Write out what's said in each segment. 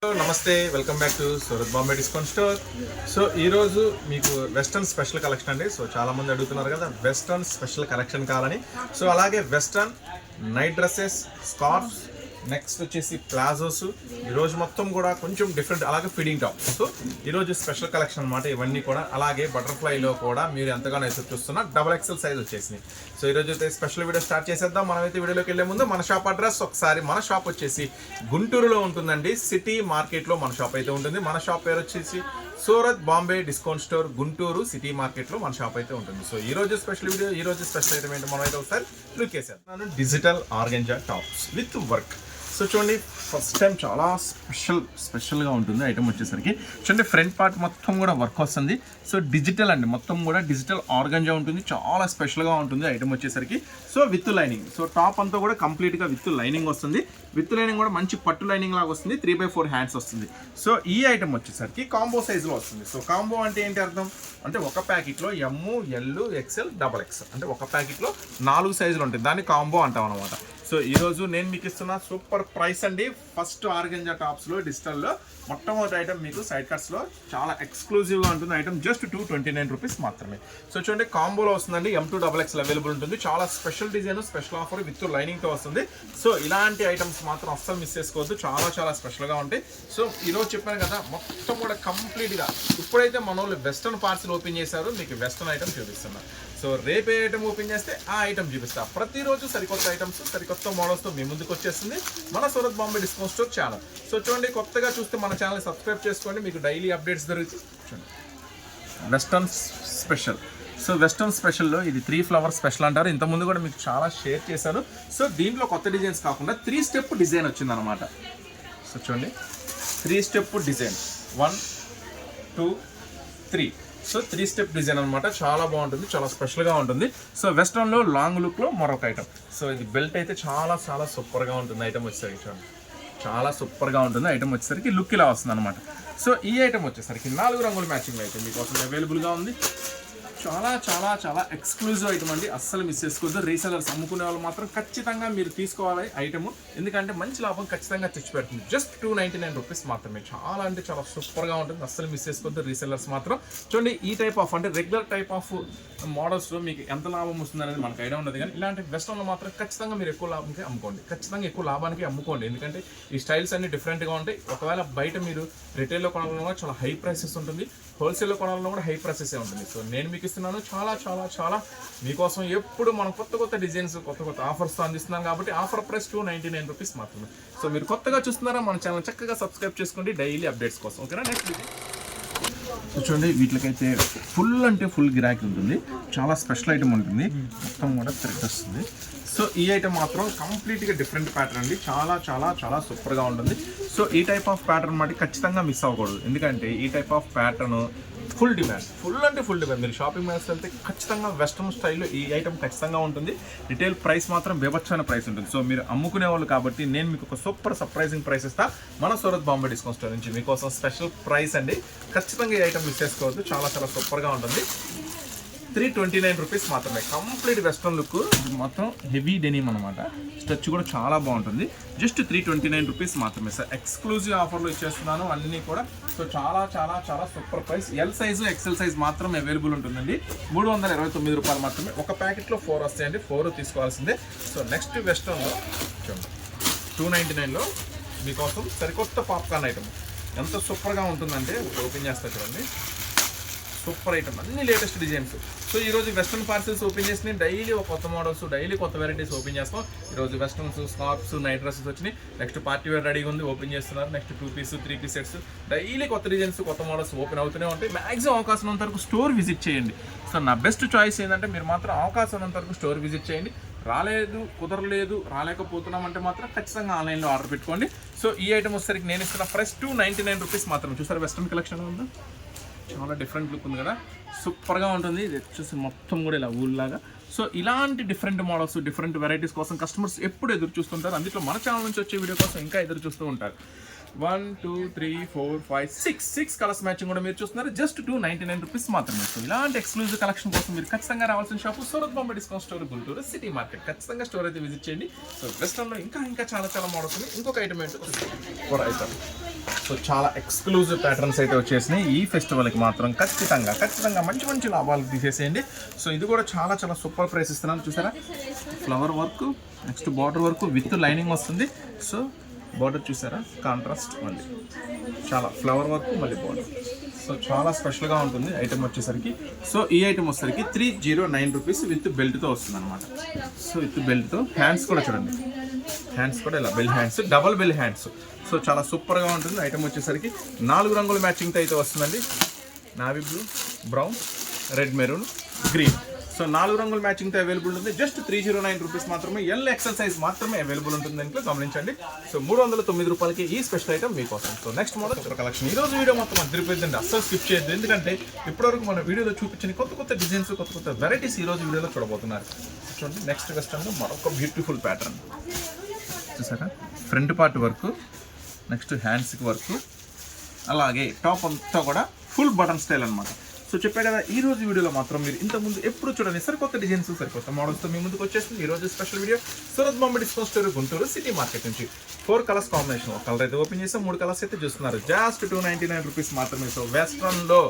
నమస్తే, welcome back to Surat Bombay discount store. So ఈరోజు మీకు వెస్టర్న్ స్పెషల్ కలెక్షన్ అండి. సో చాలామంది అడుగుతున్నారు కదా వెస్టర్న్ స్పెషల్ కలెక్షన్ కావాలని. సో అలాగే western night dresses, scarfs, next వచ్చేసి ప్లాజోస్, ఈరోజు మొత్తం కూడా కొంచెం డిఫరెంట్, అలాగే ఫిడింగ్ టాప్. సో ఈరోజు స్పెషల్ కలెక్షన్ అనమాట ఇవన్నీ కూడా. అలాగే బటర్ఫ్లైలో కూడా మీరు ఎంతగానో ఎదురు చూస్తున్న XXL సైజ్ వచ్చేసినాయి. సో ఈరోజు అయితే స్పెషల్ వీడియో స్టార్ట్ చేసేద్దాం. మనమైతే వీడియోలోకి వెళ్ళే ముందు మన షాప్ అడ్రస్ ఒకసారి, మన షాప్ వచ్చేసి గుంటూరులో ఉంటుందండి. సిటీ మార్కెట్లో మన షాప్ అయితే ఉంటుంది. మన షాప్ పేరు వచ్చేసి Surat Bombay discount store, Guntur city మార్కెట్లో మన షాప్ అయితే ఉంటుంది. సో ఈ రోజు స్పెషల్ వీడియో, ఈ రోజు స్పెషల్ ఐటమ్ ఏంటో మనం అయితే ఒకసారి లుక్ చేసేద్దాం. Digital organza tops with work. So చూడండి, ఫస్ట్ టైం చాలా స్పెషల్గా ఉంటుంది ఐటమ్ వచ్చేసరికి. చూడండి, ఫ్రంట్ పార్ట్ మొత్తం కూడా వర్క్ వస్తుంది. సో డిజిటల్ అండి, మొత్తం కూడా డిజిటల్ ఆర్గంజా ఉంటుంది. చాలా స్పెషల్గా ఉంటుంది ఐటమ్ వచ్చేసరికి. So with lining, so top అంతా కూడా కంప్లీట్గా విత్ లైనింగ్ వస్తుంది. విత్ లైనింగ్ కూడా మంచి పట్టు లైనింగ్ లాగా వస్తుంది. 3/4 హ్యాండ్స్ వస్తుంది. సో ఈ ఐటమ్ వచ్చేసరికి కాంబో సైజులో వస్తుంది. సో కాంబో అంటే ఏంటి అర్థం అంటే, ఒక ప్యాకెట్లో M, L, XL, XXL అంటే ఒక ప్యాకెట్లో 4 సైజులు ఉంటాయి. దాన్ని కాంబో అంటాం అనమాట. సో ఈరోజు నేను మీకు ఇస్తున్న సూపర్ ప్రైస్ అండి. ఫస్ట్ ఆర్గంజా టాప్స్లో డిజిటల్లో మొట్టమొదటి ఐటమ్ మీకు సైడ్ కట్స్లో చాలా ఎక్స్క్లూజివ్గా ఉంటుంది ఐటమ్. జస్ట్ 229 రూపీస్ మాత్రమే. సో చూడండి, కాంబోలో వస్తుందండి. M to XXL అవైలబుల్ ఉంటుంది. చాలా special design, special offer with లైనింగ్తో వస్తుంది. సో ఇలాంటి ఐటమ్స్ మాత్రం అస్సలు మిస్ చేసుకోవద్దు. చాలా స్పెషల్గా ఉంటాయి. సో ఈరోజు చెప్పాను కదా, మొత్తం కూడా కంప్లీట్గా ఇప్పుడైతే మన వాళ్ళు వెస్టర్న్ పార్సల్ ఓపెన్ చేశారు. మీకు వెస్టర్న్ ఐటమ్ చూపిస్తున్నారు. సో రేపే ఐటమ్ ఓపెన్ చేస్తే ఆ ఐటమ్ చూపిస్తా. ప్రతిరోజు సరికొత్త ఐటమ్స్, సరికొత్త మోడల్స్తో మీ ముందుకు వచ్చేస్తుంది మన Surat Bombay discount store channel. So చూడండి, కొత్తగా చూస్తే మన ఛానల్ సబ్స్క్రైబ్ చేసుకోండి. మీకు డైలీ అప్డేట్స్ దొరుకుతాయి. చూడండి, వెస్టర్న్ స్పెషల్. సో వెస్టర్న్ స్పెషల్లో ఇది 3 ఫ్లవర్ స్పెషల్ అంటారు. ఇంతకుముందు కూడా మీకు చాలా షేర్ చేశాను. సో దీంట్లో కొత్త డిజైన్స్ కాకుండా 3 స్టెప్ డిజైన్ వచ్చిందనమాట. సో చూడండి, 3 step design, 1 2 3. So 3 step design అనమాట. చాలా బాగుంటుంది, చాలా స్పెషల్గా ఉంటుంది. సో వెస్ట్రన్లో లాంగ్ లుక్లో మరొక ఐటమ్. సో ఇది బెల్ట్ అయితే చాలా సూపర్గా ఉంటుంది ఐటమ్ వచ్చేసరికి. చూడండి, చాలా సూపర్గా ఉంటుంది ఐటమ్ వచ్చేసరికి. లుక్ ఇలా వస్తుంది అనమాట. సో ఈ ఐటమ్ వచ్చేసరికి 4 రంగుల మ్యాచింగ్ అయితే మీకోసం అవైలబుల్గా ఉంది. చాలా ఎక్స్క్లూజివ్ ఐటమ్ అండి. అస్సలు మిస్ చేసుకోవద్దు. రీసెలర్స్ అమ్ముకునే వాళ్ళు మాత్రం ఖచ్చితంగా మీరు తీసుకోవాలి ఐటమ్. ఎందుకంటే మంచి లాభం ఖచ్చితంగా తెచ్చిపెడుతుంది. జస్ట్ 299 రూపీస్ మాత్రమే. చాలా అంటే చాలా సూపర్గా ఉంటుంది. అస్సలు మిస్ చేసుకోవద్దు రీసెలర్స్ మాత్రం. చూడండి, ఈ టైప్ ఆఫ్ అంటే రెగ్యులర్ టైప్ ఆఫ్ మోడల్స్లో మీకు ఎంత లాభం వస్తుంది అనేది మనకు ఐడియా ఉండదు. కానీ ఇలాంటి వెస్టర్న్లో మాత్రం ఖచ్చితంగా మీరు ఎక్కువ లాభానికి అమ్ముకోండి. ఖచ్చితంగా ఎక్కువ లాభానికి అమ్ముకోండి. ఎందుకంటే ఈ స్టైల్స్ అన్ని డిఫరెంట్గా ఉంటాయి. ఒకవేళ బయట మీరు రిటైల్లో కొనాలన్నా కూడా చాలా హై ప్రైసెస్ ఉంటుంది. హోల్సేల్లో కొనాలన్నా కూడా హై ప్రైసెస్ ఉంటుంది. సో నేను మీకు ఇస్తున్నాను చాలా మీకోసం ఎప్పుడు మనం కొత్త డిజైన్స్, కొత్త ఆఫర్స్తో అందిస్తున్నాం. కాబట్టి ఆఫర్ ప్రైస్ 299 రూపీస్ మాత్రమే. సో మీరు కొత్తగా చూస్తున్నారా, మన ఛానల్ చక్కగా సబ్స్క్రైబ్ చేసుకోండి డైలీ అప్డేట్స్ కోసం. ఓకేనా? నెక్స్ట్ సో చూడండి, వీటికైతే ఫుల్ గిరాకీ ఉంటుంది. చాలా స్పెషల్ ఐటమ్ ఉంటుంది. మొత్తం కూడా థ్రెడ్ వస్తుంది. సో ఈ ఐటమ్ మాత్రం కంప్లీట్గా డిఫరెంట్ ప్యాటర్న్ అండి. చాలా సూపర్గా ఉంటుంది. సో ఈ టైప్ ఆఫ్ ప్యాటర్న్ మాట ఖచ్చితంగా మిస్ అవ్వకూడదు. ఎందుకంటే ఈ type of pattern full demand. మీరు షాపింగ్ మాల్స్ వెళ్తే ఖచ్చితంగా వెస్ట్రన్ స్టైల్లో ఈ ఐటమ్ ఖచ్చితంగా ఉంటుంది. రిటైల్ ప్రైస్ మాత్రం బేబచ్చైన ప్రైస్ ఉంటుంది. సో మీరు అమ్ముకునే వాళ్ళు కాబట్టి నేను మీకు ఒక సూపర్ సర్ప్రైజింగ్ ప్రైస్ ఇస్తా మన సూరత్ బాంబే డిస్కౌంట్ స్టోర్ నుంచి. మీకోసం స్పెషల్ ప్రైస్ అండి. ఖచ్చితంగా ఈ ఐటమ్ మిస్ చేసుకోవద్దు. చాలా సూపర్గా ఉంటుంది. 329 రూపీస్ మాత్రమే. కంప్లీట్ వెస్ట్రన్ లుక్, మొత్తం హెవీ డెనిమ్ అనమాట. స్ట్రెచ్ కూడా చాలా బాగుంటుంది. జస్ట్ 329 రూపీస్ మాత్రమే సార్. ఎక్స్క్లూజివ్ ఆఫర్లో ఇచ్చేస్తున్నాను అన్నీ కూడా. సో చాలా super price. L size, XL size మాత్రం అవైలబుల్ ఉంటుందండి. 329 రూపాయలు మాత్రమే. ఒక ప్యాకెట్లో 4 వస్తాయండి. 4 తీసుకోవాల్సిందే. సో నెక్స్ట్ వెస్ట్రన్లో 299లో మీకోసం సరికొత్త పాప్కార్న్ ఐటమ్. ఎంత సూపర్గా ఉంటుందంటే ఓపెన్ చేస్తా చూడండి. సూపర్ ఐటమ్, అన్ని లేటెస్ట్ డిజైన్స్. సో ఈరోజు వెస్ట్రన్ పార్సల్స్ ఓపెన్ చేసి నేను డైలీ ఒక కొత్త మోడల్స్, డైలీ కొత్త వెరైటీస్ ఓపెన్ చేస్తాం. ఈరోజు వెస్ట్రన్స్, స్కార్ఫ్స్, నైట్ డ్రెస్సెస్ వచ్చినాయి. నెక్స్ట్ పార్టీ వేర్ రెడీగా ఉంది, ఓపెన్ చేస్తున్నారు. Next 2 piece, 3 piece sets, daily కొత్త డిజైన్స్, కొత్త మోడల్స్ ఓపెన్ అవుతూనే ఉంటాయి. మ్యాక్సిమం అవకాశం ఉన్నంత వరకు స్టోర్ విజిట్ చేయండి. సో నా బెస్ట్ చాయిస్ ఏంటంటే, మీరు మాత్రం అవకాశం ఉన్నంత వరకు స్టోర్ విజిట్ చేయండి. కుదరలేదు, రాలేకపోతున్నామంటే మాత్రం ఖచ్చితంగా ఆన్లైన్లో ఆర్డర్ పెట్టుకోండి. సో ఈ ఐటమ్ వచ్చేసరికి నేను ఇస్తున్న ప్రైస్ 299 రూపీస్ మాత్రం. చూసారు, వెస్ట్రన్ కలెక్షన్ ఉందా, చాలా డిఫరెంట్ లుక్ ఉంది కదా, సూపర్గా ఉంటుంది. ఇది వచ్చేసి మొత్తం కూడా ఇలా ఊళ్ళలాగా. సో ఇలాంటి డిఫరెంట్ మోడల్స్, డిఫరెంట్ వెరైటీస్ కోసం కస్టమర్స్ ఎప్పుడు ఎదురు చూస్తుంటారు. అందులో మన ఛానల్ నుంచి వచ్చే వీడియో కోసం ఇంకా ఎదురు చూస్తూ ఉంటారు. 1 2 3 4 5 6 కలర్స్ మ్యాచింగ్ కూడా మీరు చూస్తున్నారు. జస్ట్ 299 రూపీస్ మాత్రమే. సో ఇలాంటి ఎక్స్క్లూజివ్ కలెక్షన్ కోసం మీరు ఖచ్చితంగా రావాల్సిన shop Surat Bombay discount store, Guntur city market. ఖచ్చితంగా స్టోర్ అయితే విజిట్ చేయండి. సో వెస్ట్రన్లో ఇంకా చాలా మోడల్స్ ఉన్నాయి. ఇంకొక ఐటమ్ ఏంటో ఐటమ్ సో చాలా ఎక్స్క్లూజివ్ ప్యాటర్న్స్ అయితే వచ్చేసినాయి. ఈ ఫెస్టివల్కి మాత్రం ఖచ్చితంగా మంచి మంచి లాభాలు తీసేసేయండి. సో ఇది కూడా చాలా చాలా సూపర్ ప్రైస్ ఇస్తున్నాను. చూసారా, flower work, next border work with lining వస్తుంది. సో బార్డర్ చూసారా, కాంట్రాస్ట్ మళ్ళీ చాలా ఫ్లవర్ వర్క్ మళ్ళీ బార్డర్. సో చాలా స్పెషల్గా ఉంటుంది ఐటమ్ వచ్చేసరికి. సో ఈ ఐటమ్ వచ్చేసరికి 309 రూపీస్ విత్ బెల్ట్తో వస్తుంది అనమాట. సో విత్ బెల్ట్తో హ్యాండ్స్ కూడా చూడండి, హ్యాండ్స్ కూడా ఇలా bell hands, double bell hands. So చాలా సూపర్గా ఉంటుంది ఐటమ్ వచ్చేసరికి. 4 రంగుల మ్యాచింగ్తో అయితే వస్తుందండి. Navy blue, brown, red, maroon, green. So 4 రంగుల మ్యాచింగ్తో అవైలబుల్ ఉంటుంది. జస్ట్ 309 రూపీస్ మాత్రమే. ఎల్ ఎక్సెల్ సైజ్ మాత్రమే అవైలబుల్ ఉంటుంది దీంట్లో, గమనించండి. సో 309 రూపాయలకి ఈ స్పెషల్ ఐటమ్ మీకోసం. So next model collection. ఈ రోజు వీడియో మొత్తం అదిరిపోయిందండి, అస్సలు స్కిప్ చేయొద్దు. ఎందుకంటే ఇప్పటివరకు మన వీడియోలో చూపించిన కొత్త డిజైన్స్, కొత్త వెరైటీస్ ఈ రోజు వీడియోలో చూడబోతున్నారు. చూడండి, నెక్స్ట్ వెస్టర్న్లో మరొక బ్యూటిఫుల్ ప్యాటర్న్ చూసారా. ఫ్రంట్ పార్ట్ వర్క్, నెక్స్ట్ హ్యాండ్స్కి వర్క్, అలాగే టాప్ అంతా కూడా ఫుల్ బటన్ స్టైల్ అనమాట. సో చెప్పా కదా, ఈ రోజు వీడియోలో మాత్రం మీరు ఇంతకుముందు ఎప్పుడు చూడండి సరికొత్త డిజైన్స్, సరికొత్త మోడల్స్తో మీ ముందుకు వచ్చేస్తుంది. ఈ రోజు special video Surat Bombay discount store Guntur city market నుంచి 4 కలర్స్ కాంబినేషన్. ఒక కలర్ అయితే ఓపెన్ చేసాం, 3 కలర్స్ అయితే చూస్తున్నారు. జస్ట్ 299 రూపీస్ మాత్రమే. సో వెస్ట్రన్లో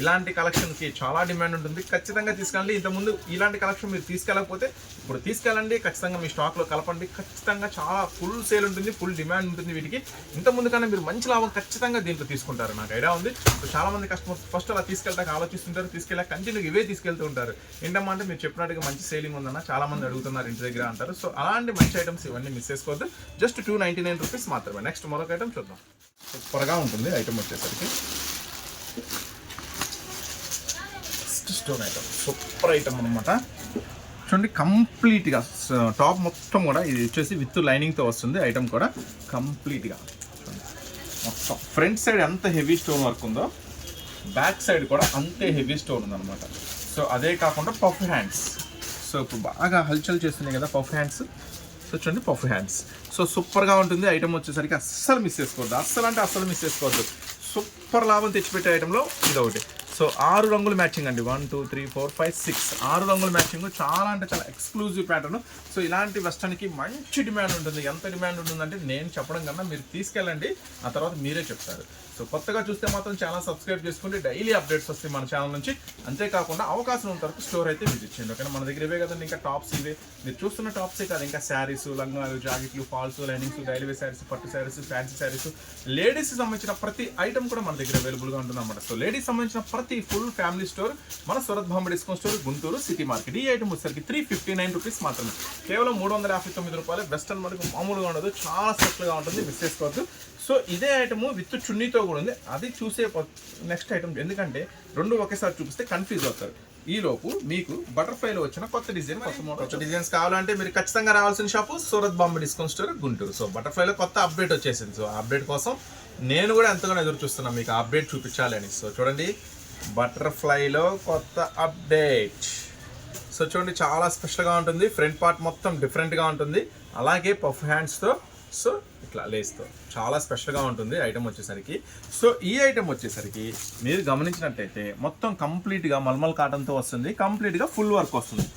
ఇలాంటి కలెక్షన్కి చాలా డిమాండ్ ఉంటుంది. ఖచ్చితంగా తీసుకెళ్ళండి. ఇంతకుముందు ఇలాంటి కలెక్షన్ మీరు తీసుకెళ్ళకపోతే ఇప్పుడు తీసుకెళ్ళండి. ఖచ్చితంగా మీ స్టాక్లో కలపండి. ఖచ్చితంగా చాలా ఫుల్ సేల్ ఉంటుంది, ఫుల్ డిమాండ్ ఉంటుంది వీటికి. ఇంతకుముందు కన్నా మీరు మంచి లాభం ఖచ్చితంగా దీంట్లో తీసుకుంటారు, నాకు ఐడియా ఉంది. సో చాలా మంది కస్టమర్స్ ఫస్ట్ అలా తీసుకెళ్ళడానికి ఆలోచిస్తుంటారు, తీసుకెళ్ళాక కంటిన్యూ ఇవే తీసుకెళ్తూ ఉంటారు. ఏంటమ్మా అంటే మీరు చెప్పినట్టుగా మంచి సేలింగ్ ఉందన్న చాలా మంది అడుగుతున్నారు ఇంటి దగ్గర అంటారు. సో అలాంటి మంచి ఐటమ్స్ ఇవన్నీ మిస్ చేసుకోవద్దు. జస్ట్ 299 రూపీస్ మాత్రమే. నెక్స్ట్ మరొక ఐటమ్ చూద్దాం. సూపర్గా ఉంటుంది ఐటమ్ వచ్చేసరికి. స్టోన్ ఐటమ్, సూపర్ ఐటమ్ అనమాట. చూడండి, కంప్లీట్గా టాప్ మొత్తం కూడా ఇది వచ్చేసి విత్ లైనింగ్తో వస్తుంది. ఐటమ్ కూడా కంప్లీట్గా మొత్తం ఫ్రంట్ సైడ్ ఎంత హెవీ స్టోన్ వర్క్ ఉందో బ్యాక్ సైడ్ కూడా అంతే హెవీ స్టోన్ ఉందన్నమాట. సో అదే కాకుండా పఫ్ హ్యాండ్స్. సో ఇప్పుడు బాగా హల్చల్ చేస్తున్నాయి కదా పఫ్ హ్యాండ్స్. సో చూడండి, పఫ్ హ్యాండ్స్. సో సూపర్గా ఉంటుంది ఐటమ్ వచ్చేసరికి. అస్సలు మిస్ చేసుకోవద్దు, అస్సలు మిస్ చేసుకోవద్దు. సూపర్ లాభం తెచ్చిపెట్టే ఐటెంలో ఇది ఒకటి. సో 6 రంగుల మ్యాచింగ్ అండి. 1 2 3 4 5 6 6 రంగుల మ్యాచింగ్. చాలా అంటే చాలా ఎక్స్క్లూజివ్ ప్యాటర్న్. సో ఇలాంటి వెస్టర్న్కి మంచి డిమాండ్ ఉంటుంది. ఎంత డిమాండ్ ఉంటుందంటే నేను చెప్పడం కన్నా మీరు తీసుకెళ్ళండి, ఆ తర్వాత మీరే చెప్తారు. సో కొత్తగా చూస్తే మాత్రం ఛానల్ సబ్స్క్రైబ్ చేసుకుంటే డైలీ అప్డేట్స్ వస్తాయి మన ఛానల్ నుంచి. అంతేకాకుండా అవకాశం ఉన్న వరకు స్టోర్ అయితే విజిట్ చేయండి, ఓకేనా. మన దగ్గర ఇవే కదండి, ఇంకా టాప్స్ ఇవే మీరు చూస్తున్న టాప్సే కాదు, ఇంకా శారీస్, లంగాలు, జాకెట్లు, falls, linings, daily wear saris, పట్టు శారీస్, ఫ్యాన్సీ శారీస్, లేడీస్కి సంబంధించిన ప్రతి ఐటమ్ కూడా మన దగ్గర అవైలబుల్గా ఉంటుంది అన్నమాట. సో లేడీస్ సంబంధించిన ప్రతి ఫుల్ ఫ్యామిలీ స్టోర్ మన Surat Bombay discount store Guntur city market. ఈ ఐటమ్ వచ్చేసరికి 359 రూపీస్ మాత్రమే. కేవలం 359 రూపాయలు. వెస్టర్న్ మనకు మామూలుగా ఉండదు, చాలా స్పెషల్గా ఉంటుంది, మిస్ చేసుకోవద్దు. సో ఇదే ఐటమ్ విత్ చున్నీతో కూడా ఉంది, అది చూసే నెక్స్ట్ ఐటమ్. ఎందుకంటే రెండు ఒకేసారి చూపిస్తే కన్ఫ్యూజ్ అవుతారు. ఈలోపు మీకు బటర్ఫ్లైలో వచ్చిన కొత్త డిజైన్, కొత్త డిజైన్స్ కావాలంటే మీరు ఖచ్చితంగా రావాల్సిన shop Surat Bombay discount store Guntur. So బటర్ఫ్లైలో కొత్త అప్డేట్ వచ్చేసింది. సో అప్డేట్ కోసం నేను కూడా ఎంతగానో ఎదురు చూస్తున్నాను మీకు అప్డేట్ చూపించాలి అని. సో చూడండి, బటర్ఫ్లైలో కొత్త అప్డేట్. సో చూడండి, చాలా స్పెషల్గా ఉంటుంది. ఫ్రంట్ పార్ట్ మొత్తం డిఫరెంట్గా ఉంటుంది, అలాగే పఫ్ హ్యాండ్స్తో, సో ఇట్లా లేస్తో చాలా స్పెషల్గా ఉంటుంది ఐటమ్ వచ్చేసరికి. సో ఈ ఐటమ్ వచ్చేసరికి మీరు గమనించినట్టయితే మొత్తం కంప్లీట్గా మల్మల్ కాటన్తో వస్తుంది. కంప్లీట్గా ఫుల్ వర్క్ వస్తుంది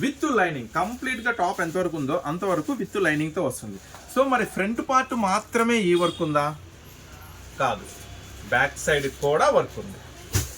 విత్ లైనింగ్. కంప్లీట్గా టాప్ ఎంతవరకు ఉందో అంతవరకు విత్ లైనింగ్తో వస్తుంది. సో మరి ఫ్రంట్ పార్ట్ మాత్రమే ఈ వర్క్ ఉందా? కాదు, బ్యాక్ సైడ్ కూడా వర్క్ ఉంది.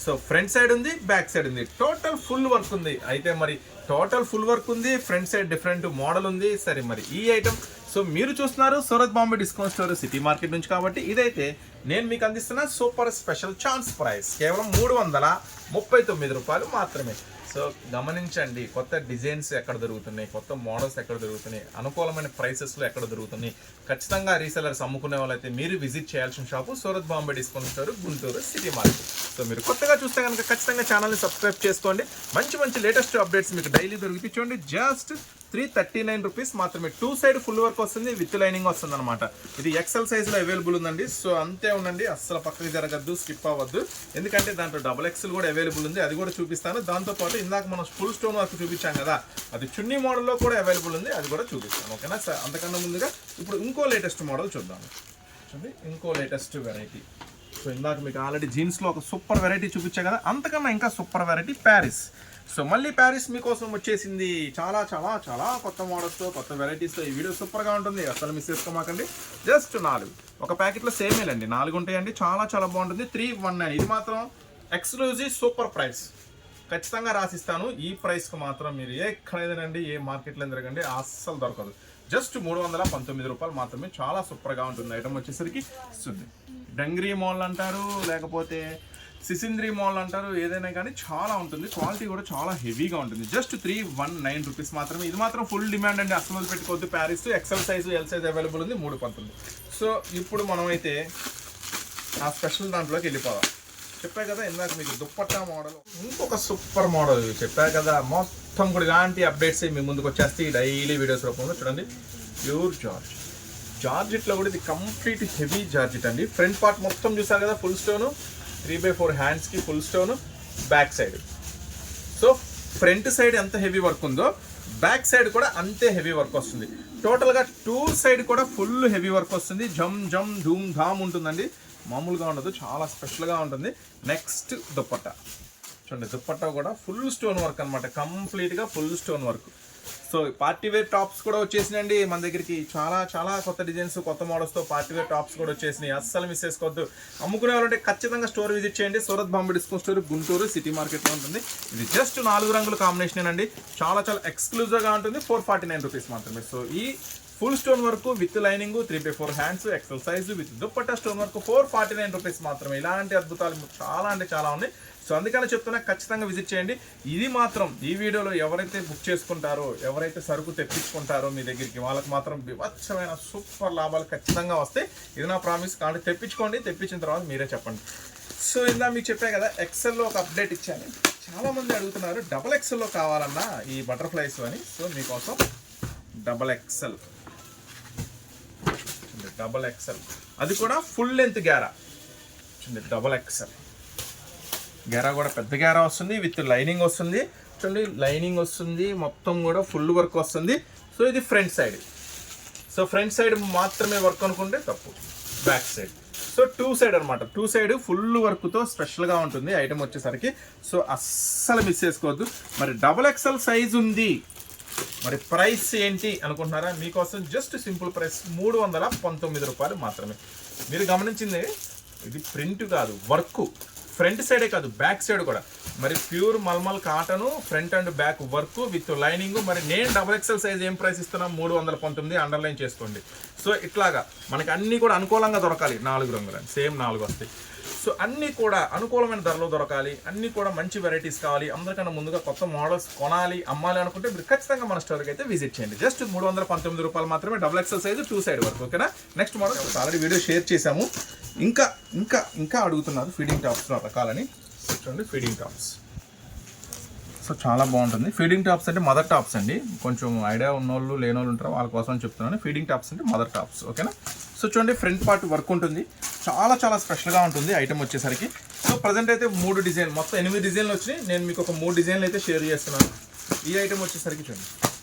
సో ఫ్రంట్ సైడ్ ఉంది, బ్యాక్ సైడ్ ఉంది, టోటల్ ఫుల్ వర్క్ ఉంది. అయితే మరి టోటల్ ఫుల్ వర్క్ ఉంది, ఫ్రంట్ సైడ్ డిఫరెంట్ మోడల్ ఉంది. సరే, మరి ఈ ఐటమ్ సో మీరు చూస్తున్నారు Surat Bombay discount store city market నుంచి, కాబట్టి ఇదైతే నేను మీకు అందిస్తున్న సూపర్ స్పెషల్ ఛాన్స్ ప్రైస్ కేవలం 339 రూపాయలు మాత్రమే. సో గమనించండి, కొత్త డిజైన్స్ ఎక్కడ దొరుకుతున్నాయి, కొత్త మోడల్స్ ఎక్కడ దొరుకుతున్నాయి, అనుకూలమైన ప్రైసెస్లో ఎక్కడ దొరుకుతున్నాయి. ఖచ్చితంగా రీసెలర్స్ అమ్ముకునే వాళ్ళైతే మీరు విజిట్ చేయాల్సిన shop Surat Bombay discount store Guntur city market. So మీరు కొత్తగా చూస్తే కనుక ఖచ్చితంగా ఛానల్ని సబ్స్క్రైబ్ చేసుకోండి. మంచి లేటెస్ట్ అప్డేట్స్ మీకు డైలీ దొరికితే చూడండి. జస్ట్ 339 రూపీస్ మాత్రమే. 2 సైడ్ ఫుల్ వర్క్ వస్తుంది, విత్ లైనింగ్ వస్తుంది అనమాట. ఇది ఎక్సెల్ సైజ్లో అవైలబుల్ ఉందండి. సో అంతే ఉండండి, అస్సలు పక్కకి జరగద్దు, స్కిప్ అవ్వద్దు. ఎందుకంటే దాంట్లో డబుల్ ఎక్సెల్ కూడా అవైలబుల్ ఉంది, అది కూడా చూపిస్తాను. దాంతోపాటు ఇందాక మనం ఫుల్ స్టోన్ వర్క్ చూపించాం కదా, అది చున్నీ మోడల్లో కూడా అవైలబుల్ ఉంది, అది కూడా చూపిస్తాను, ఓకేనా. అంతకన్నా ముందుగా ఇప్పుడు ఇంకో లేటెస్ట్ మోడల్ చూద్దాం. చూడండి, ఇంకో లేటెస్ట్ వెరైటీ. సో ఇందాక మీకు ఆల్రెడీ జీన్స్లో ఒక సూపర్ వెరైటీ చూపించా కదా, అంతకన్నా ఇంకా సూపర్ వెరైటీ ప్యారిస్. సో మళ్ళీ ప్యారిస్ మీకోసం వచ్చేసింది చాలా చాలా చాలా కొత్త మోడల్స్తో, కొత్త వెరైటీస్తో. ఈ వీడియో సూపర్గా ఉంటుంది, అసలు మిస్ చేసుకోమాకండి. జస్ట్ 4 ఒక ప్యాకెట్లో సేమేలండి, 4 ఉంటాయండి. చాలా చాలా బాగుంటుంది. 319 ఇది మాత్రం ఎక్స్క్లూజివ్ సూపర్ ప్రైస్. ఖచ్చితంగా రాసిస్తాను. ఈ ప్రైస్కి మాత్రం మీరు ఎక్కడైందండి, ఏ మార్కెట్లో తిరగండి, అస్సలు దొరకదు. జస్ట్ 319 రూపాయలు మాత్రమే. చాలా సూపర్గా ఉంటుంది. ఐటమ్ వచ్చేసరికి ఇస్తుంది. డంగ్రీ మాల్ అంటారు, లేకపోతే సిసింద్రీ మాల్ అంటారు, ఏదైనా కానీ చాలా ఉంటుంది. క్వాలిటీ కూడా చాలా హెవీగా ఉంటుంది. జస్ట్ 319 రూపీస్ మాత్రమే. ఇది మాత్రం ఫుల్ డిమాండ్ అండి, అసలు పెట్టుకోవద్దు. Paris XL size, L size available ఉంది. 319. సో ఇప్పుడు మనమైతే ఆ స్పెషల్ దాంట్లోకి వెళ్ళిపోదాం. చెప్పా కదా ఇందాక మీకు దుప్పట్టా మోడల్, ఇంకొక సూపర్ మోడల్ చెప్పా కదా. మొత్తం కూడా ఇలాంటి అప్డేట్స్ మీ ముందుకు వచ్చేస్తాయి డైలీ వీడియోస్ రూపంలో. చూడండి, ప్యూర్ జార్జెట్లో కూడా ఇది కంప్లీట్ హెవీ జార్జెట్ అండి. ఫ్రంట్ పార్ట్ మొత్తం చూసారు కదా, ఫుల్ స్టోను, 3/4 హ్యాండ్స్కి full stone, back side. So front side ఎంత హెవీ వర్క్ ఉందో బ్యాక్ సైడ్ కూడా అంతే హెవీ వర్క్ వస్తుంది. టోటల్గా 2 సైడ్ కూడా ఫుల్ హెవీ వర్క్ వస్తుంది. జమ్ జమ్ ధూమ్ ధామ్ ఉంటుందండి, మామూలుగా ఉండదు, చాలా స్పెషల్గా ఉంటుంది. నెక్స్ట్ దుప్పట్టా చూడండి, దుప్పట్టా కూడా ఫుల్ స్టోన్ వర్క్ అనమాట, కంప్లీట్గా full stone work. So party wear tops కూడా వచ్చేసినాయండి మన దగ్గరికి. చాలా చాలా కొత్త డిజైన్స్, కొత్త మోడల్స్తో పార్టీ వేర్ టాప్స్ కూడా వచ్చేసినాయి. అస్సలు మిస్ చేసుకోవద్దు. అమ్ముకునే వాళ్ళంటే ఖచ్చితంగా స్టోర్ విజిట్ చేయండి. Surat Bombay discount store, Guntur city మార్కెట్లో ఉంటుంది. ఇది జస్ట్ 4 రంగుల కాంబినేషన్ అండి. చాలా చాలా ఎక్స్క్లూజివ్గా ఉంటుంది. 449 రూపీస్ మాత్రమే. సో ఈ full stone work with lining, 3/4 hands, XL size with dupatta stone work 449 rupees మాత్రమే. ఇలాంటి అద్భుతాలు చాలా అంటే చాలా ఉన్నాయి. సో అందుకని చెప్తున్నా, ఖచ్చితంగా విజిట్ చేయండి. ఇది మాత్రం ఈ వీడియోలో ఎవరైతే బుక్ చేసుకుంటారో, ఎవరైతే సరుకు తెప్పించుకుంటారో మీ దగ్గరికి, వాళ్ళకి మాత్రం వివత్సమైన సూపర్ లాభాలు ఖచ్చితంగా వస్తాయి. ఇది నా ప్రామిస్. కాబట్టి తెప్పించుకోండి, తెప్పించిన తర్వాత మీరే చెప్పండి. సో ఇందా మీకు చెప్పా కదా, ఎక్సెల్లో ఒక అప్డేట్ ఇచ్చాను. చాలామంది అడుగుతున్నారు డబల్ ఎక్సెల్లో కావాలన్నా ఈ బటర్ఫ్లైస్ అని. సో మీకోసం డబల్ ఎక్సెల్, అది కూడా ఫుల్ లెంత్ గ్యారా. చూడండి, డబల్ ఎక్సెల్ గేరా కూడా పెద్ద గేరా వస్తుంది, విత్ లైనింగ్ వస్తుంది. చూడండి, లైనింగ్ వస్తుంది, మొత్తం కూడా ఫుల్ వర్క్ వస్తుంది. సో ఇది front side. So front side మాత్రమే వర్క్ అనుకుంటే తప్పు, బ్యాక్ సైడ్. సో 2 సైడ్ అనమాట. 2 సైడ్ ఫుల్ వర్క్తో స్పెషల్గా ఉంటుంది ఐటమ్ వచ్చేసరికి. సో అస్సలు మిస్ చేసుకోవద్దు. మరి డబల్ ఎక్సెల్ సైజ్ ఉంది, మరి ప్రైస్ ఏంటి అనుకుంటున్నారా? మీకోసం జస్ట్ సింపుల్ ప్రైస్ 319 రూపాయలు మాత్రమే. మీరు గమనించింది, ఇది ప్రింట్ కాదు, వర్క్. ఫ్రంట్ సైడే కాదు, బ్యాక్ సైడ్ కూడా. మరి pure mulmul cotton, front and back work with lining. మరి నేను డబల్ ఎక్సెల్ సైజ్ ఏం ప్రైస్ ఇస్తున్నా? 319. అండర్లైన్ చేసుకోండి. సో ఇట్లాగా మనకి అన్నీ కూడా అనుకూలంగా దొరకాలి. 4 రంగులు సేమ్ 4 వస్తాయి. సో అన్నీ కూడా అనుకూలమైన ధరలో దొరకాలి, అన్నీ కూడా మంచి వెరైటీస్ కావాలి. అందరికన్నా ముందుగా కొత్త మోడల్స్ కొనాలి, అమ్మాలి అనుకుంటే మీరు ఖచ్చితంగా మన స్టోర్కి అయితే విజిట్ చేయండి. జస్ట్ 319 రూపాయలు మాత్రమే. డబుల్ ఎక్సెల్ సైజు 2 సైడ్ వరకు. ఓకేనా? Next model already video share చేశాము. ఇంకా ఇంకా ఇంకా అడుగుతున్నారు ఫీడింగ్ టాప్స్లో రకాలని. చూడండి, ఫీడింగ్ టాప్స్. సో చాలా బాగుంటుంది. ఫీడింగ్ టాప్స్ అంటే మదర్ టాప్స్ అండి. కొంచెం ఐడియా ఉన్నోళ్ళు లేనోళ్ళు ఉంటారు, వాళ్ళ కోసం చెప్తున్నాను. ఫీడింగ్ టాప్స్ అంటే మదర్ టాప్స్. ఓకేనా? సో చూడండి, ఫ్రంట్ పార్ట్ వర్క్ ఉంటుంది, చాలా చాలా స్పెషల్గా ఉంటుంది ఐటమ్ వచ్చేసరికి. సో ప్రజెంట్ అయితే 3 డిజైన్, మొత్తం 8 డిజైన్లు వచ్చినాయి. నేను మీకు ఒక 3 డిజైన్లు అయితే షేర్ చేస్తున్నాను. ఈ ఐటమ్ వచ్చేసరికి చూడండి,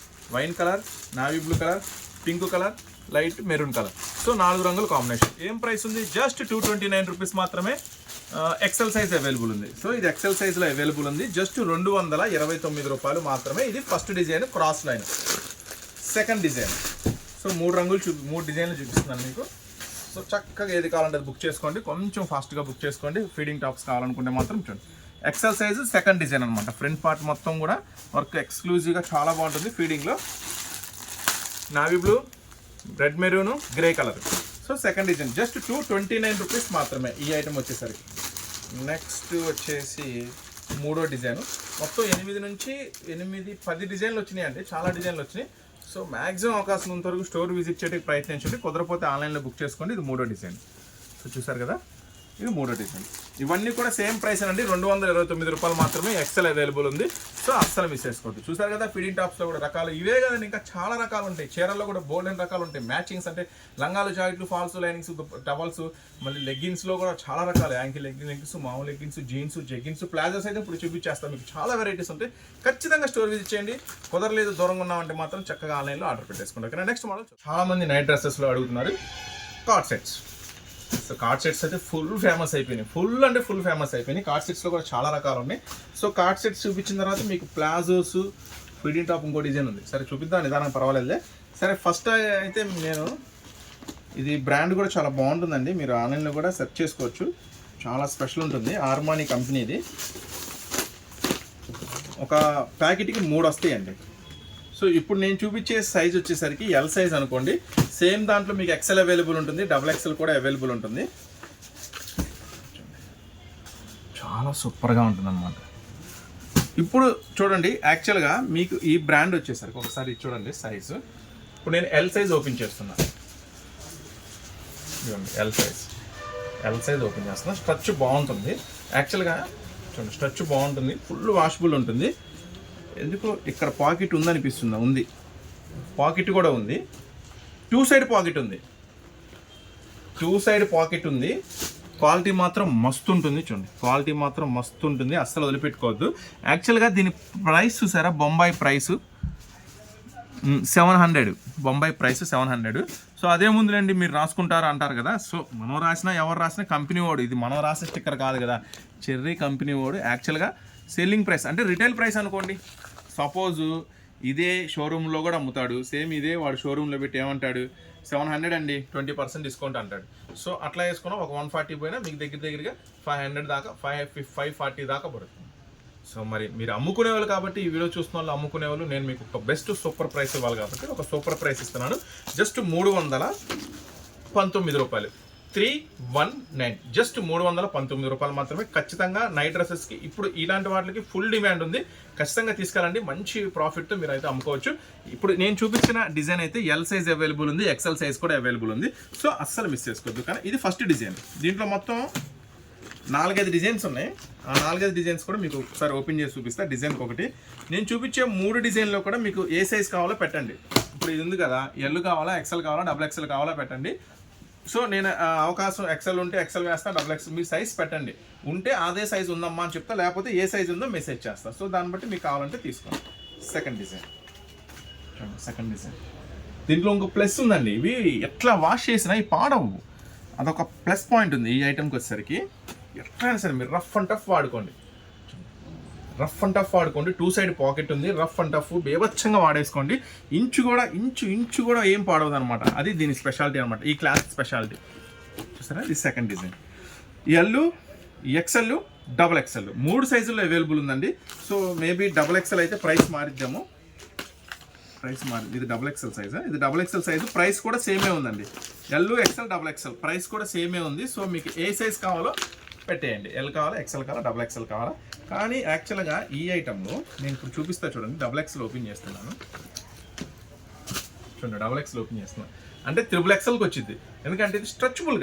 wine colour, navy blue colour, pink colour, light maroon colour. So 4 రంగుల కాంబినేషన్. ఏం ప్రైస్ ఉంది? జస్ట్ 229 రూపీస్ మాత్రమే. ఎక్సెల్ సైజ్ అవైలబుల్ ఉంది. సో ఇది ఎక్సెల్ సైజ్లో అవైలబుల్ ఉంది. జస్ట్ 229 రూపాయలు మాత్రమే. ఇది first design, cross line. Second design. So 3 డిజైన్లు చూపిస్తున్నాను మీకు. సో చక్కగా ఏది కావాలంటే అది బుక్ చేసుకోండి. కొంచెం ఫాస్ట్గా బుక్ చేసుకోండి. ఫీడింగ్ టాప్స్ కావాలనుకుంటే మాత్రం చూడండి, ఎక్సెల్ సైజు సెకండ్ డిజైన్ అనమాట. ఫ్రంట్ పార్ట్ మొత్తం కూడా వర్క్ ఎక్స్క్లూజివ్గా చాలా బాగుంటుంది. ఫీడింగ్లో navy blue, red maroon, grey colour. So second design just 229 rupees మాత్రమే ఈ ఐటమ్ వచ్చేసరికి. నెక్స్ట్ వచ్చేసి 3వ డిజైన్. మొత్తం 8 నుంచి 10 డిజైన్లు వచ్చినాయి అండి, చాలా డిజైన్లు వచ్చినాయి. సో మ్యాక్సిమం అవకాశం ఉన్నంత వరకు స్టోర్ విజిట్ చేయడానికి ప్రయత్నించండి. కుదరపోతే ఆన్లైన్లో బుక్ చేసుకోండి. ఇది 3వ డిజైన్. సో చూసారు కదా, ఇది 3వ డిజైన్. ఇవన్నీ కూడా సేమ్ ప్రైస్ అండి, 229 రూపాయలు మాత్రమే. ఎక్సెల్ అవైలబుల్ ఉంది. సో అస్సలు మిస్ చేసుకోవద్దు. చూసారు కదా, ఫీడింగ్ టాప్స్లో కూడా రకాలు ఇవే కదండి, ఇంకా చాలా రకాలు ఉంటాయి. చీరల్లో కూడా బోల్డెన్ రకాలు ఉంటాయి. మ్యాచింగ్స్ అంటే లంగాలు, జాకెట్లు, ఫాల్స్, లైనింగ్స్, టవల్స్, మళ్ళీ లెగ్గిన్స్లో కూడా చాలా రకాలు. యాంకిల్ లెగ్గిన్స్, మామూలు లెగ్గిన్స్, జీన్స్, జెగ్గిన్స్, ప్లాజోస్ అయితే ఇప్పుడు చూపించేస్తాం మీకు. చాలా వెరైటీస్ ఉంటాయి. ఖచ్చితంగా స్టోర్ విజిట్ చేయండి. కుదరలేదు, దూరంగా ఉన్నామంటే మాత్రం చక్కగా ఆన్లైన్లో ఆర్డర్ పెట్టేసుకోండి. ఓకేనా? Next model. చాలా మంది నైట్ డ్రెస్సెస్లో అడుగుతున్నారు card sets. So card sets అయితే ఫుల్ ఫేమస్ అయిపోయినాయి, ఫుల్ ఫేమస్ అయిపోయినాయి. కార్డ్ సెట్స్లో కూడా చాలా రకాలు ఉన్నాయి. సో కార్డ్ సెట్స్ చూపించిన తర్వాత మీకు ప్లాజోస్, ఫిడింగ్ టాప్ ఇంకో డిజైన్ ఉంది. సరే చూపిద్దాం నిదానం, పర్వాలేదులే. సరే ఫస్ట్ అయితే నేను ఇది బ్రాండ్ కూడా చాలా బాగుంటుందండి, మీరు ఆన్లైన్లో కూడా సెర్చ్ చేసుకోవచ్చు, చాలా స్పెషల్ ఉంటుంది. ఆర్మానీ కంపెనీ ఇది. ఒక ప్యాకెట్కి 3 వస్తాయండి. సో ఇప్పుడు నేను చూపించే సైజ్ వచ్చేసరికి ఎల్ సైజ్ అనుకోండి. సేమ్ దాంట్లో మీకు ఎక్సెల్ అవైలబుల్ ఉంటుంది, XXL కూడా అవైలబుల్ ఉంటుంది. చాలా సూపర్గా ఉంటుంది అన్నమాట. ఇప్పుడు చూడండి, యాక్చువల్గా మీకు ఈ బ్రాండ్ వచ్చేసరికి ఒకసారి చూడండి సైజు. ఇప్పుడు నేను ఎల్ సైజ్ ఓపెన్ చేస్తున్నాను. ఎల్ సైజ్ ఓపెన్ చేస్తున్నా. స్ట్రచ్ బాగుంటుంది యాక్చువల్గా, చూడండి స్ట్రచ్ బాగుంటుంది, ఫుల్ వాషబుల్ ఉంటుంది. ఎందుకు ఇక్కడ పాకెట్ ఉందనిపిస్తుందా? ఉంది, పాకెట్ కూడా ఉంది. 2 సైడ్ పాకెట్ ఉంది, 2 సైడ్ పాకెట్ ఉంది. క్వాలిటీ మాత్రం మస్తు ఉంటుంది, చూడండి క్వాలిటీ మాత్రం మస్తు ఉంటుంది, అస్సలు వదిలిపెట్టుకోవద్దు. యాక్చువల్గా దీని ప్రైస్ చూసారా, Bombay price 700, Bombay price 700. So అదే ముందులేండి మీరు రాసుకుంటారు అంటారు కదా. సో మనం రాసినా ఎవరు రాసినా కంపెనీ వాడు, ఇది మనం రాసే స్టిక్కర్ కాదు కదా, చెర్రీ కంపెనీ వాడు. యాక్చువల్గా సెల్లింగ్ ప్రైస్ అంటే రిటైల్ ప్రైస్ అనుకోండి. సపోజ్ ఇదే షోరూంలో కూడా అమ్ముతాడు, సేమ్ ఇదే వాడు షోరూంలో పెట్టి ఏమంటాడు, 700 అండి, 20% డిస్కౌంట్ అంటాడు. సో అట్లా వేసుకున్నా ఒక 140 పోయినా మీకు దగ్గరగా 500 దాకా, 540 దాకా పడుతుంది. సో మరి మీరు అమ్ముకునే వాళ్ళు కాబట్టి, ఈ వీడియో చూస్తున్న వాళ్ళు అమ్ముకునే వాళ్ళు, నేను మీకు ఒక బెస్ట్ సూపర్ ప్రైస్ ఇవ్వాలి కాబట్టి ఒక సూపర్ ప్రైస్ ఇస్తున్నాను. జస్ట్ 319 రూపాయలు, 319, జస్ట్ 319 రూపాయలు మాత్రమే. ఖచ్చితంగా నైట్ డ్రెస్సెస్కి ఇప్పుడు ఇలాంటి వాటికి ఫుల్ డిమాండ్ ఉంది, ఖచ్చితంగా తీసుకెళ్ళండి, మంచి ప్రాఫిట్తో మీరు అయితే అమ్ముకోవచ్చు. ఇప్పుడు నేను చూపించిన డిజైన్ అయితే ఎల్ సైజ్ అవైలబుల్ ఉంది, XL సైజ్ కూడా అవైలబుల్ ఉంది. సో అస్సలు మిస్ చేసుకోవద్దు. కానీ ఇది ఫస్ట్ డిజైన్, దీంట్లో మొత్తం 4-5 డిజైన్స్ ఉన్నాయి. ఆ 4-5 డిజైన్స్ కూడా మీకు ఒకసారి ఓపెన్ చేసి చూపిస్తా. డిజైన్కి ఒకటి నేను చూపించే 3 డిజైన్లో కూడా మీకు ఏ సైజ్ కావాలో పెట్టండి. ఇప్పుడు ఇది ఉంది కదా, ఎల్ కావాలా, XL కావాలా, XXL కావాలా పెట్టండి. సో నేను అవకాశం XL ఉంటే XL వేస్తా, XXL మీ సైజ్ పెట్టండి. ఉంటే అదే సైజ్ ఉందమ్మా అని చెప్తా, లేకపోతే ఏ సైజ్ ఉందో మెసేజ్ చేస్తా. సో దాన్ని బట్టి మీకు కావాలంటే తీసుకోండి. సెకండ్ డిజైన్, దీంట్లో ఇంకో ప్లస్ ఉందండి. ఇవి ఎట్లా వాష్ చేసినా ఇవి పాడవు, అదొక ప్లస్ పాయింట్ ఉంది ఈ ఐటెంకి వచ్చేసరికి. ఎట్లయినా సరే మీరు రఫ్ అండ్ టఫ్ వాడుకోండి, 2 సైడ్ పాకెట్ ఉంది, రఫ్ అండ్ టఫ్ బేవచ్చంగా వాడేసుకోండి. ఇంచు కూడా ఏం పాడవదు అనమాట. అది దీని స్పెషాలిటీ అనమాట, ఈ క్లాస్ స్పెషాలిటీ. చూసారా, ఇది second design. L, XL, XXL 3 సైజుల్లో అవైలబుల్ ఉందండి. సో మేబీ XXL అయితే ప్రైస్ మారిద్దాము, ఇది XXL సైజ్, ఇది XXL సైజు. ప్రైస్ కూడా సేమే ఉందండి. ఎల్, XL, XXL ప్రైస్ కూడా సేమే ఉంది. సో మీకు ఏ సైజ్ కావాలో పెట్టేయండి, ఎల్ కావాలా, XL కావాలా, XXL కావాలా. కానీ యాక్చువల్గా ఈ ఐటెంలో నేను ఇప్పుడు చూపిస్తా చూడండి, XXL ఓపెన్ చేస్తున్నాను చూడండి, XXL ఓపెన్ చేస్తున్నాను అంటే XXLకి వచ్చింది, ఎందుకంటే ఇది స్ట్రెచబుల్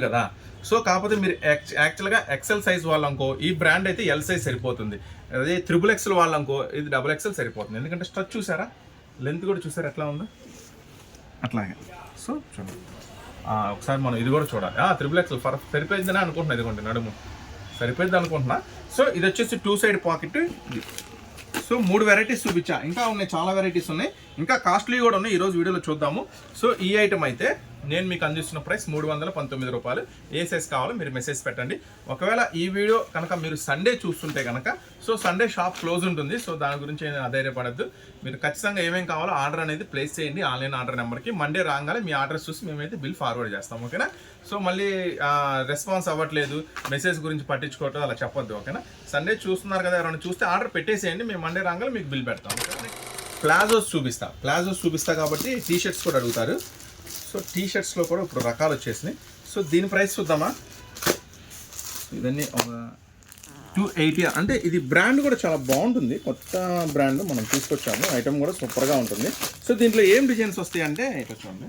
కదా. సో కాకపోతే మీరు యాక్చువల్గా XL సైజ్ వాళ్ళనుకో ఈ బ్రాండ్ అయితే ఎల్ సైజ్ సరిపోతుంది. అదే XXL వాళ్ళనుకో ఇది XXL సరిపోతుంది, ఎందుకంటే స్ట్రెచ్ చూసారా, లెంత్ కూడా చూసారా ఎట్లా ఉందో అట్లాగే. సో చూడండి, ఒకసారి మనం ఇది కూడా చూడాలి. XXL సరిపోయిందని అనుకుంటున్నా, ఇదిగోండి నడుము సరిపోయింది అనుకుంటున్నా. సో ఇది వచ్చేసి 2 సైడ్ పాకెట్. సో 3 వెరైటీస్ చూపించా, ఇంకా ఉన్నాయి, చాలా వెరైటీస్ ఉన్నాయి, ఇంకా కాస్ట్లీ కూడా ఉన్నాయి, ఈరోజు వీడియోలో చూద్దాము. సో ఈ ఐటమ్ అయితే నేను మీకు అందిస్తున్న ప్రైస్ 319 రూపాయలు. ఏ సైజ్ కావాలో మీరు మెసేజ్ పెట్టండి. ఒకవేళ ఈ వీడియో కనుక మీరు సండే చూస్తుంటే కనుక, సో సండే షాప్ క్లోజ్ ఉంటుంది. సో దాని గురించి అధైర్యపడద్దు, మీరు ఖచ్చితంగా ఏమేమి కావాలో ఆర్డర్ అనేది ప్లేస్ చేయండి ఆన్లైన్ ఆర్డర్ నెంబర్కి. మండే రాగానే మీ ఆర్డర్స్ చూసి మేమైతే బిల్ ఫార్వర్డ్ చేస్తాం, ఓకేనా. సో మళ్ళీ రెస్పాన్స్ అవ్వట్లేదు, మెసేజ్ గురించి పట్టించుకోవట్లేదు అలా చెప్పొద్దు, ఓకేనా. సండే చూస్తున్నారు కదా, ఎవరైనా చూస్తే ఆర్డర్ పెట్టేసేయండి, మేము మండే రాగానే మీకు బిల్ పెడతాం. ప్లాజోస్ చూపిస్తా కాబట్టి టీషర్ట్స్ కూడా అడుగుతారు. సో టీషర్ట్స్లో కూడా ఇప్పుడు రకాలు వచ్చేసినాయి. సో దీని ప్రైస్ చూద్దామా, ఇవన్నీ ఒక 280. అంటే ఇది బ్రాండ్ కూడా చాలా బాగుంటుంది, కొత్త బ్రాండ్ మనం తీసుకొచ్చాము, ఐటమ్ కూడా సూపర్గా ఉంటుంది. సో దీంట్లో ఏం డిజైన్స్ వస్తాయి అంటే ఇట్లా చూడండి.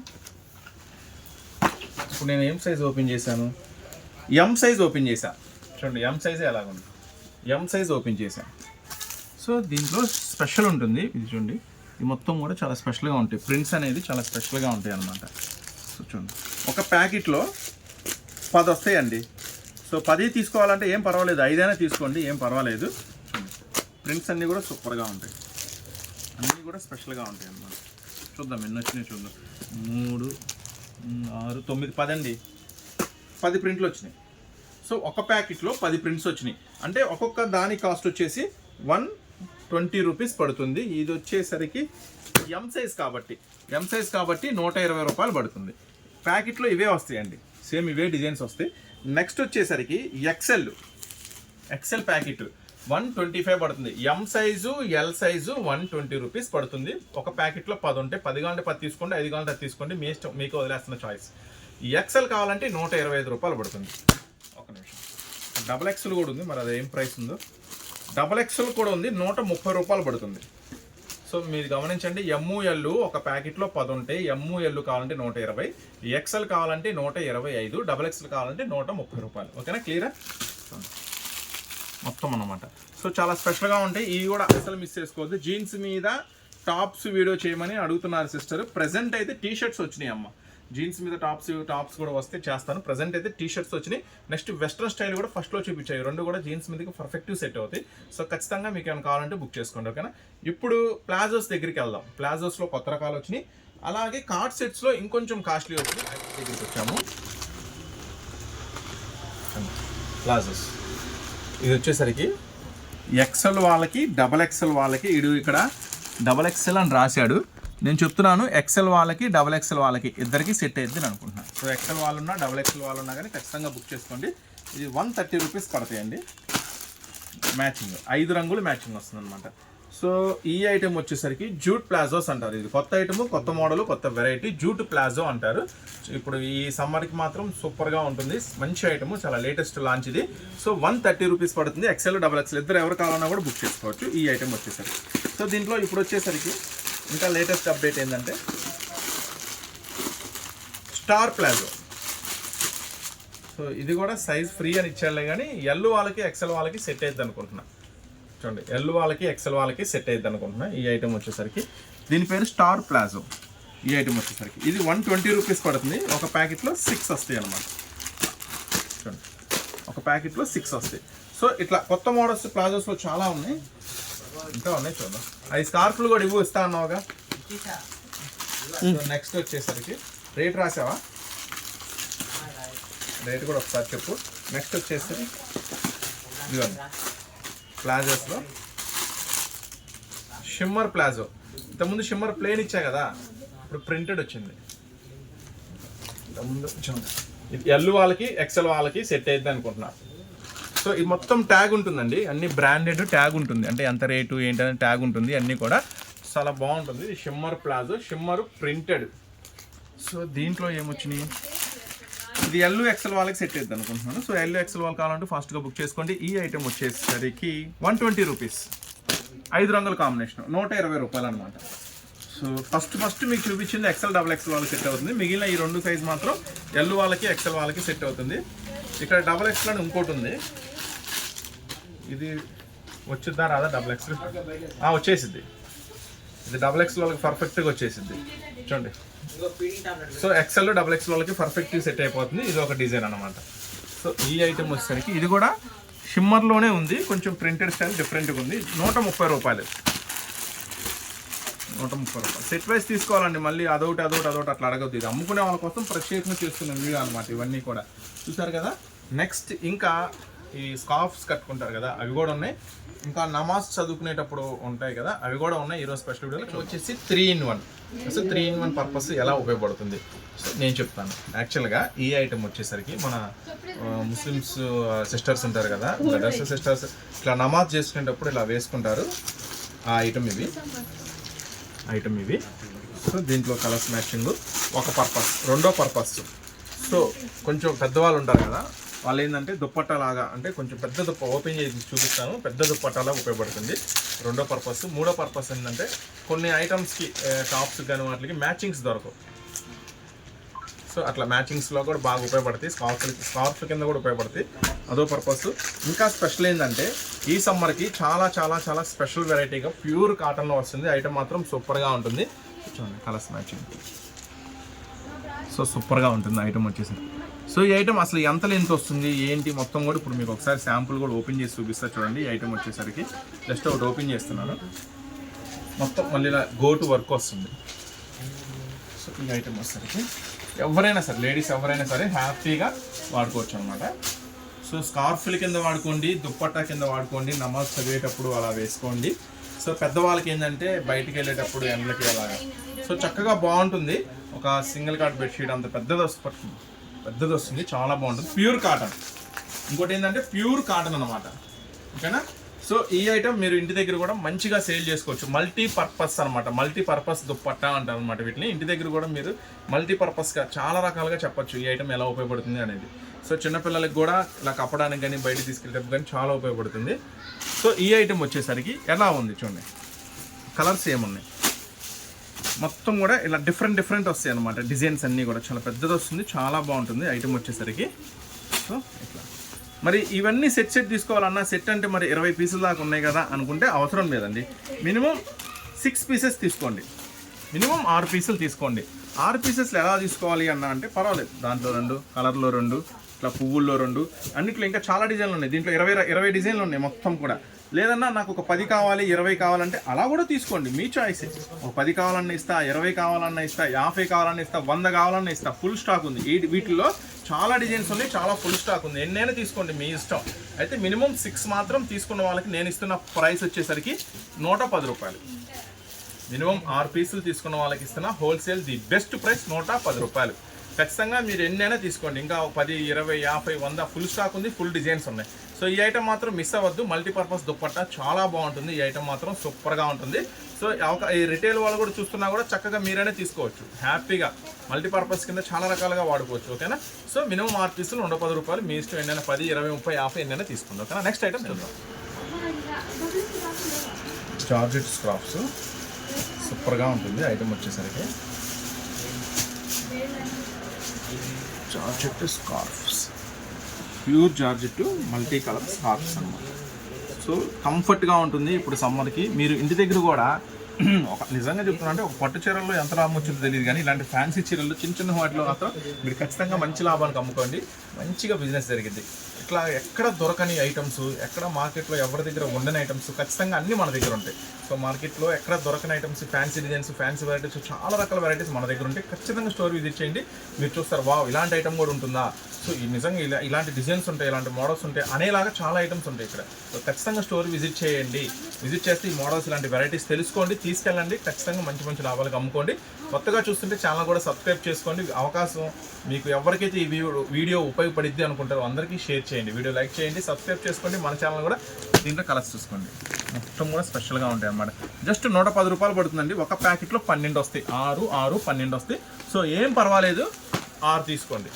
ఇప్పుడు నేను ఏం సైజ్ ఓపెన్ చేశాను, ఎం సైజ్ ఓపెన్ చేశాను చూడండి, ఎం సైజే ఎలాగుంది, ఎం సైజ్ ఓపెన్ చేశాను. సో దీంట్లో స్పెషల్ ఉంటుంది, ఇది చూడండి, ఇది మొత్తం కూడా చాలా స్పెషల్గా ఉంటాయి, ప్రింట్స్ అనేది చాలా స్పెషల్గా ఉంటాయి అన్నమాట. సో చూడండి, ఒక ప్యాకెట్లో 10 వస్తాయండి. సో 10 తీసుకోవాలంటే ఏం పర్వాలేదు, 5 అయినా తీసుకోండి, ఏం పర్వాలేదు. ప్రింట్స్ అన్నీ కూడా సూపర్గా ఉంటాయి, అన్నీ కూడా స్పెషల్గా ఉంటాయి అన్నమాట. చూద్దాం ఎన్ని వచ్చినాయి చూద్దాం. 3, 6, 9, 10 అండి. 10 ప్రింట్లు వచ్చినాయి. సో ఒక ప్యాకెట్లో 10 ప్రింట్స్ వచ్చినాయి. అంటే ఒక్కొక్క దాని కాస్ట్ వచ్చేసి 120 రూపీస్ పడుతుంది. ఇది వచ్చేసరికి ఎం సైజ్ కాబట్టి 120 రూపాయలు పడుతుంది. ప్యాకెట్లో ఇవే వస్తాయండి, సేమ్ ఇవే డిజైన్స్ వస్తాయి. నెక్స్ట్ వచ్చేసరికి ఎక్సెల్ ప్యాకెట్ 125 పడుతుంది. M size L size 120 rupees పడుతుంది. ఒక ప్యాకెట్లో 10 ఉంటాయి. 10 కావాలంటే 10 తీసుకోండి, 5 కావాలంటే 10 తీసుకోండి, మీ ఇష్టం, మీకు వదిలేస్తున్న చాయిస్. ఎక్సెల్ కావాలంటే 125 రూపాయలు పడుతుంది. ఒక నిమిషం, డబుల్ ఎక్సెల్ కూడా ఉంది, మరి అది ఏం ప్రైస్ ఉందో. డబుల్ ఎక్సెల్ కూడా ఉంది, 130 రూపాయలు పడుతుంది. సో మీరు గమనించండి, ఎమ్ము ఎల్లు ఒక ప్యాకెట్లో 10 ఉంటాయి. ఎమ్ము ఎల్లు కావాలంటే 120, ఎక్సెల్ కావాలంటే 125, డబుల్ ఎక్సెల్ కావాలంటే 130 రూపాయలు. ఓకేనా, క్లియరా? మొత్తం అన్నమాట. సో చాలా స్పెషల్గా ఉంటాయి. ఇవి కూడా అసలు మిస్ చేసుకోవద్దు. జీన్స్ మీద టాప్స్ వీడియో చేయమని అడుగుతున్నారు సిస్టర్. ప్రజెంట్ అయితే టీ షర్ట్స్ వచ్చినాయి అమ్మ. జీన్స్ మీద టాప్స్ కూడా వస్తే చేస్తాను. ప్రజెంట్ అయితే టీ షర్ట్స్ వచ్చినాయి. నెక్స్ట్ వెస్ట్రన్ స్టైల్ కూడా ఫస్ట్లో చూపించాయి. 2 కూడా జీన్స్ మీదకి పర్ఫెక్ట్ సెట్ అవుతాయి. సో ఖచ్చితంగా మీకు ఏమైనా కావాలంటే బుక్ చేసుకోండి. ఓకేనా. ఇప్పుడు ప్లాజోస్ దగ్గరికి వెళ్దాం. ప్లాజోస్లో కొత్త రకాలు వచ్చినాయి. అలాగే కార్డ్ సెట్స్లో ఇంకొంచెం కాస్ట్లీ వచ్చినాయి. దగ్గరికి వచ్చాము. ప్లాజోస్ ఇది వచ్చేసరికి ఎక్సెల్ వాళ్ళకి, డబల్ ఎక్సెల్ వాళ్ళకి. ఇడు ఇక్కడ డబల్ ఎక్సెల్ అని రాశాడు. నేను చెప్తున్నాను, ఎక్సెల్ వాళ్ళకి, డబల్ ఎక్సెల్ వాళ్ళకి ఇద్దరికి సెట్ అయ్యింది అనుకుంటున్నాను. సో ఎక్సెల్ వాళ్ళు ఉన్నా, డబల్ ఎక్సెల్ వాళ్ళు ఉన్నా కానీ ఖచ్చితంగా బుక్ చేసుకోండి. ఇది 130 రూపీస్ పడతాయండి. మ్యాచింగ్ 5 రంగులు మ్యాచింగ్ వస్తుంది అనమాట. సో ఈ ఐటెం వచ్చేసరికి జూట్ ప్లాజోస్ అంటారు. ఇది కొత్త ఐటమ్, కొత్త మోడల్, కొత్త వెరైటీ, జూట్ ప్లాజో అంటారు. ఇప్పుడు ఈ సమ్మర్కి మాత్రం సూపర్గా ఉంటుంది. మంచి ఐటమ్, చాలా లేటెస్ట్ లాంచ్ ఇది. సో 130 రూపీస్ పడుతుంది. ఎక్సెల్, డబల్ ఎక్సెల్ ఇద్దరు ఎవరు కావాలన్నా కూడా బుక్ చేసుకోవచ్చు ఈ ఐటెం వచ్చేసరికి. సో దీంట్లో ఇప్పుడు వచ్చేసరికి ఇంకా లేటెస్ట్ అప్డేట్ ఏంటంటే స్టార్ ప్లాజో. సో ఇది కూడా సైజ్ ఫ్రీ అని ఇచ్చారులే కానీ ఎల్ వాళ్ళకి, ఎక్సెల్ వాళ్ళకి సెట్ అవుతుంది అనుకుంటున్నా. చూడండి, ఎల్ వాళ్ళకి, ఎక్సెల్ వాళ్ళకి సెట్ అవుతుంది అనుకుంటున్నా ఈ ఐటెం వచ్చేసరికి. దీని పేరు స్టార్ ప్లాజో. ఈ ఐటెం వచ్చేసరికి ఇది 120 రూపీస్ పడుతుంది. ఒక ప్యాకెట్లో 6 వస్తాయి అనమాట. చూడండి, ఒక ప్యాకెట్లో 6 వస్తాయి. సో ఇట్లా కొత్త మోడల్స్ ప్లాజోస్లో చాలా ఉన్నాయి, ఇంకా ఉన్నాయి చూద్దాం. అవి స్కార్ఫ్లు కూడా ఇస్తా అన్నావుగా. నెక్స్ట్ వచ్చేసరికి రేట్ రాసావా? రేట్ కూడా ఒకసారి చెప్పు. నెక్స్ట్ వచ్చేసి ఇదిగోండి ప్లాజోస్లో షిమ్మర్ ప్లాజో. ఇంతకుముందు షిమ్మర్ ప్లేన్ ఇచ్చా కదా, ఇప్పుడు ప్రింటెడ్ వచ్చింది. ఇంతకుముందు ఎల్ వాళ్ళకి, ఎక్సెల్ వాళ్ళకి సెట్ అయ్యిద్ది అనుకుంటున్నా. సో ఇది మొత్తం ట్యాగ్ ఉంటుందండి, అన్ని బ్రాండెడ్ ట్యాగ్ ఉంటుంది. అంటే ఎంత రేటు ఏంటనే ట్యాగ్ ఉంటుంది. అన్నీ కూడా చాలా బాగుంటుంది. Shimmer palazzo, shimmer printed. So దీంట్లో ఏమొచ్చినాయి, ఇది ఎల్ ఎక్సెల్ వాళ్ళకి సెట్ అవుతుంది అనుకుంటున్నాను. సో ఎల్ ఎక్సెల్ వాళ్ళు కావాలంటే ఫాస్ట్గా బుక్ చేసుకోండి. ఈ ఐటెం వచ్చేసరికి 120 రూపీస్, 5 రంగుల కాంబినేషన్, 120 రూపాయలు అనమాట. సో ఫస్ట్ మీకు చూపించింది ఎక్సెల్, డబల్ ఎక్సెల్ వాళ్ళకి సెట్ అవుతుంది. మిగిలిన ఈ 2 సైజ్ మాత్రం ఎల్ వాళ్ళకి, ఎక్సెల్ వాళ్ళకి సెట్ అవుతుంది. ఇక్కడ డబల్ ఎక్సెల్ అని ఇంకోటి ఉంది. ఇది వచ్చిద్దా రాదా? డబల్ ఎక్సెల్ వచ్చేసిద్ది. ఇది డబల్ ఎక్సెల్ వాళ్ళకి పర్ఫెక్ట్గా వచ్చేసిద్ది. చూడండి, సో ఎక్సెల్, డబల్ ఎక్సెల్ వాళ్ళకి పర్ఫెక్ట్గా సెట్ అయిపోతుంది. ఇది ఒక డిజైన్ అనమాట. సో ఈ ఐటెం వచ్చేసరికి ఇది కూడా షిమ్మర్లోనే ఉంది, కొంచెం ప్రింటెడ్ స్టైల్ డిఫరెంట్గా ఉంది. 130 రూపాయలు. 130 రూపాయలు. సెట్ వైజ్ తీసుకోవాలండి, మళ్ళీ అదొకటి అట్లా అడగద్దు. ఇది అమ్ముకునే వాళ్ళ కోసం ప్రత్యేకంగా చేస్తున్న వీడియో అనమాట ఇవన్నీ కూడా. చూసారు కదా. నెక్స్ట్ ఇంకా ఈ స్కార్ఫ్స్ కట్టుకుంటారు కదా, అవి కూడా ఉన్నాయి. ఇంకా నమాజ్ చదువుకునేటప్పుడు ఉంటాయి కదా, అవి కూడా ఉన్నాయి. ఈరోజు స్పెషల్ వీడియోలో వచ్చేసి 3-in-1. సో 3-in-1 పర్పస్ ఎలా ఉపయోగపడుతుంది సో నేను చెప్తాను. యాక్చువల్గా ఈ ఐటెం వచ్చేసరికి మన ముస్లిమ్స్ సిస్టర్స్ ఉంటారు కదా, బ్రదర్స్ సిస్టర్స్, ఇట్లా నమాజ్ చేసుకునేటప్పుడు ఇలా వేసుకుంటారు. ఆ ఐటెం ఇవి. సో దీంట్లో కలర్స్ మ్యాచింగ్ ఒక పర్పస్. రెండో పర్పస్, సో కొంచెం పెద్దవాళ్ళు ఉంటారు కదా, వాళ్ళు ఏంటంటే దుప్పట్టలాగా, అంటే కొంచెం పెద్ద దుప్ప ఓపెన్ చేసి చూపిస్తాను, పెద్ద దుప్పట్టలాగా ఉపయోగపడుతుంది. రెండో పర్పస్. మూడో పర్పస్ ఏంటంటే కొన్ని ఐటమ్స్కి, టాప్స్ కానీ వాటికి మ్యాచింగ్స్ దొరకవు. సో అట్లా మ్యాచింగ్స్లో కూడా బాగా ఉపయోగపడతాయి. స్కార్ఫ్ కింద కూడా ఉపయోగపడతాయి. అదో పర్పస్. ఇంకా స్పెషల్ ఏంటంటే ఈ సమ్మర్కి చాలా చాలా చాలా స్పెషల్ వెరైటీగా ప్యూర్ కాటన్లో వస్తుంది. ఐటమ్ మాత్రం సూపర్గా ఉంటుంది. చూడండి కలర్స్ మ్యాచింగ్, సో సూపర్గా ఉంటుంది ఐటమ్ వచ్చేసరికి. సో ఈ ఐటమ్ అసలు ఎంత లెంత్ వస్తుంది ఏంటి మొత్తం కూడా ఇప్పుడు మీకు ఒకసారి శాంపుల్ కూడా ఓపెన్ చేసి చూపిస్తా చూడండి. ఈ ఐటమ్ వచ్చేసరికి జస్ట్ ఒకటి ఓపెన్ చేస్తున్నాను, మొత్తం మళ్ళీ ఇలా గో టు వర్క్ వస్తుంది. సో ఈ ఐటమ్ వచ్చేసరికి ఎవరైనా సరే లేడీస్ ఎవరైనా సరే హ్యాపీగా వాడుకోవచ్చు అనమాట. సో స్కార్ఫ్ల కింద వాడుకోండి, దుప్పట్టా కింద వాడుకోండి, నమాజ్ చదివేటప్పుడు అలా వేసుకోండి. సో పెద్దవాళ్ళకి ఏంటంటే బయటికి వెళ్ళేటప్పుడు ఎండలకి అలాగా సో చక్కగా బాగుంటుంది. ఒక సింగిల్ కార్డ్ బెడ్షీట్ అంత పెద్దది వస్తుంది, చాలా బాగుంటుంది. Pure cotton. ఇంకోటి ఏంటంటే ప్యూర్ కాటన్ అనమాట, ఓకేనా. సో ఈ ఐటమ్ మీరు ఇంటి దగ్గర కూడా మంచిగా సేల్ చేసుకోవచ్చు. మల్టీపర్పస్ అనమాట, మల్టీపర్పస్ దుప్పట్టా అంటారు అనమాట వీటిని. ఇంటి దగ్గర కూడా మీరు మల్టీపర్పస్గా చాలా రకాలుగా చెప్పచ్చు ఈ ఐటమ్ ఎలా ఉపయోగపడుతుంది అనేది. సో చిన్నపిల్లలకి కూడా ఇలా కప్పడానికి కానీ బయట తీసుకెళ్ళేటప్పుడు కానీ చాలా ఉపయోగపడుతుంది. సో ఈ ఐటమ్ వచ్చేసరికి ఎలా ఉంది చూడండి, కలర్స్ ఏమున్నాయి మొత్తం కూడా ఇలా డిఫరెంట్ వస్తాయి అనమాట. డిజైన్స్ అన్నీ కూడా చాలా పెద్దది వస్తుంది, చాలా బాగుంటుంది ఐటమ్ వచ్చేసరికి. సో ఇట్లా మరి ఇవన్నీ సెట్ తీసుకోవాలన్నా సెట్ అంటే మరి 20 పీసుల దాకా ఉన్నాయి కదా అనుకుంటే అవసరం లేదండి. మినిమం 6 పీసెస్ తీసుకోండి, మినిమం 6 పీసులు తీసుకోండి. 6 పీసెస్లు ఎలా తీసుకోవాలి అన్న అంటే పర్వాలేదు, దాంట్లో 2 కలర్లో 2 ఇట్లా పువ్వుల్లో 2 అన్నిట్లో ఇంకా చాలా డిజైన్లు ఉన్నాయి. దీంట్లో 20 డిజైన్లు ఉన్నాయి మొత్తం కూడా. లేదన్నా నాకు ఒక 10 కావాలి 20 కావాలంటే అలా కూడా తీసుకోండి, మీ చాయిస్. ఒక 10 కావాలన్నా ఇస్తా, 20 కావాలన్నా ఇస్తా, 50 కావాలన్నా ఇస్తా, 100 కావాలన్నా ఇస్తా. ఫుల్ స్టాక్ ఉంది వీటిల్లో, చాలా డిజైన్స్ ఉన్నాయి, చాలా ఫుల్ స్టాక్ ఉంది. ఎన్నైనా తీసుకోండి మీ ఇష్టం. అయితే మినిమం 6 మాత్రం తీసుకున్న వాళ్ళకి నేను ఇస్తున్న ప్రైస్ వచ్చేసరికి 110 రూపాయలు. మినిమం 6 పీసులు తీసుకున్న వాళ్ళకి ఇస్తున్న హోల్సేల్ ది బెస్ట్ ప్రైస్ 110 రూపాయలు. ఖచ్చితంగా మీరు ఎన్నైనా తీసుకోండి. ఇంకా 10, 20, 50, 100 ఫుల్ స్టాక్ ఉంది, ఫుల్ డిజైన్స్ ఉన్నాయి. సో ఈ ఐటమ్ మాత్రం మిస్ అవ్వద్దు. మల్టీపర్పస్ దుప్పట్టా చాలా బాగుంటుంది. ఈ ఐటమ్ మాత్రం సూపర్గా ఉంటుంది. సో ఈ రిటైల్ వాళ్ళు కూడా చూస్తున్నా కూడా చక్కగా మీరైనా తీసుకోవచ్చు హ్యాపీగా. మల్టీపర్పస్ కింద చాలా రకాలుగా వాడుకోవచ్చు, ఓకేనా. సో మినిమం 6 పీసులు 110 రూపాయలు. మీ ఇష్టం ఎన్నైనా 10, 20, 30, 50 ఎన్నైనా తీసుకోండి, ఓకేనా. నెక్స్ట్ ఐటమ్ చూద్దాం. జార్జెట్ స్క్రాఫ్స్ సూపర్గా ఉంటుంది ఐటమ్ వచ్చేసరికి. Georgette scarfs, pure georgette multi colour scarfs అన్నమాట. సో కంఫర్ట్గా ఉంటుంది. ఇప్పుడు సమ్మర్కి మీరు ఇంటి దగ్గర కూడా నిజంగా చెప్తున్నా అంటే ఒక పట్టు చీరల్లో ఎంత లాభం వచ్చిందో తెలియదు, కానీ ఇలాంటి ఫ్యాన్సీ చీరలు చిన్న వాటిలో మాత్రం మీరు ఖచ్చితంగా మంచి లాభానికి అమ్ముకోండి, మంచిగా బిజినెస్ జరిగింది. ఇట్లా ఎక్కడ దొరకని ఐటమ్స్, ఎక్కడ మార్కెట్లో ఎవరి దగ్గర ఉండని ఐటమ్స్ ఖచ్చితంగా అన్నీ మన దగ్గర ఉంటాయి. సో మార్కెట్లో ఎక్కడ దొరకని items, fancy designs, fancy varieties, చాలా రకాల వెరైటీస్ మన దగ్గర ఉంటాయి. ఖచ్చితంగా స్టోర్ విజిట్ చేయండి, మీరు చూస్తారు వావ్ ఇలాంటి ఐటమ్ కూడా ఉంటుందా, సో ఈ నిజంగా ఇలాంటి డిజైన్స్ ఉంటాయి, ఇలాంటి మోడల్స్ ఉంటాయి అనేలాగా చాలా ఐటమ్స్ ఉంటాయి ఇక్కడ. సో ఖచ్చితంగా స్టోర్ విజిట్ చేయండి. విజిట్ చేస్తే ఈ మోడల్స్ ఇలాంటి వెరైటీస్ తెలుసుకోండి, తీసుకెళ్ళండి, ఖచ్చితంగా మంచి లాభాలకు అమ్ముకోండి. కొత్తగా చూస్తుంటే ఛానల్ కూడా సబ్స్క్రైబ్ చేసుకోండి. అవకాశం మీకు ఎవరికైతే ఈ వీడియో ఉపయోగపడిద్ది అనుకుంటారో అందరికీ షేర్ చేయండి, వీడియో లైక్ చేయండి, సబ్స్క్రైబ్ చేసుకోండి. మన ఛానల్ కూడా దీంట్లో కలర్స్ చూసుకోండి, మొత్తం కూడా స్పెషల్గా ఉంటాయి అన్నమాట. జస్ట్ 110 రూపాయలు పడుతుందండి. ఒక ప్యాకెట్లో 12 వస్తాయి, 6, 12 వస్తాయి. సో ఏం పర్వాలేదు 6 తీసుకోండి,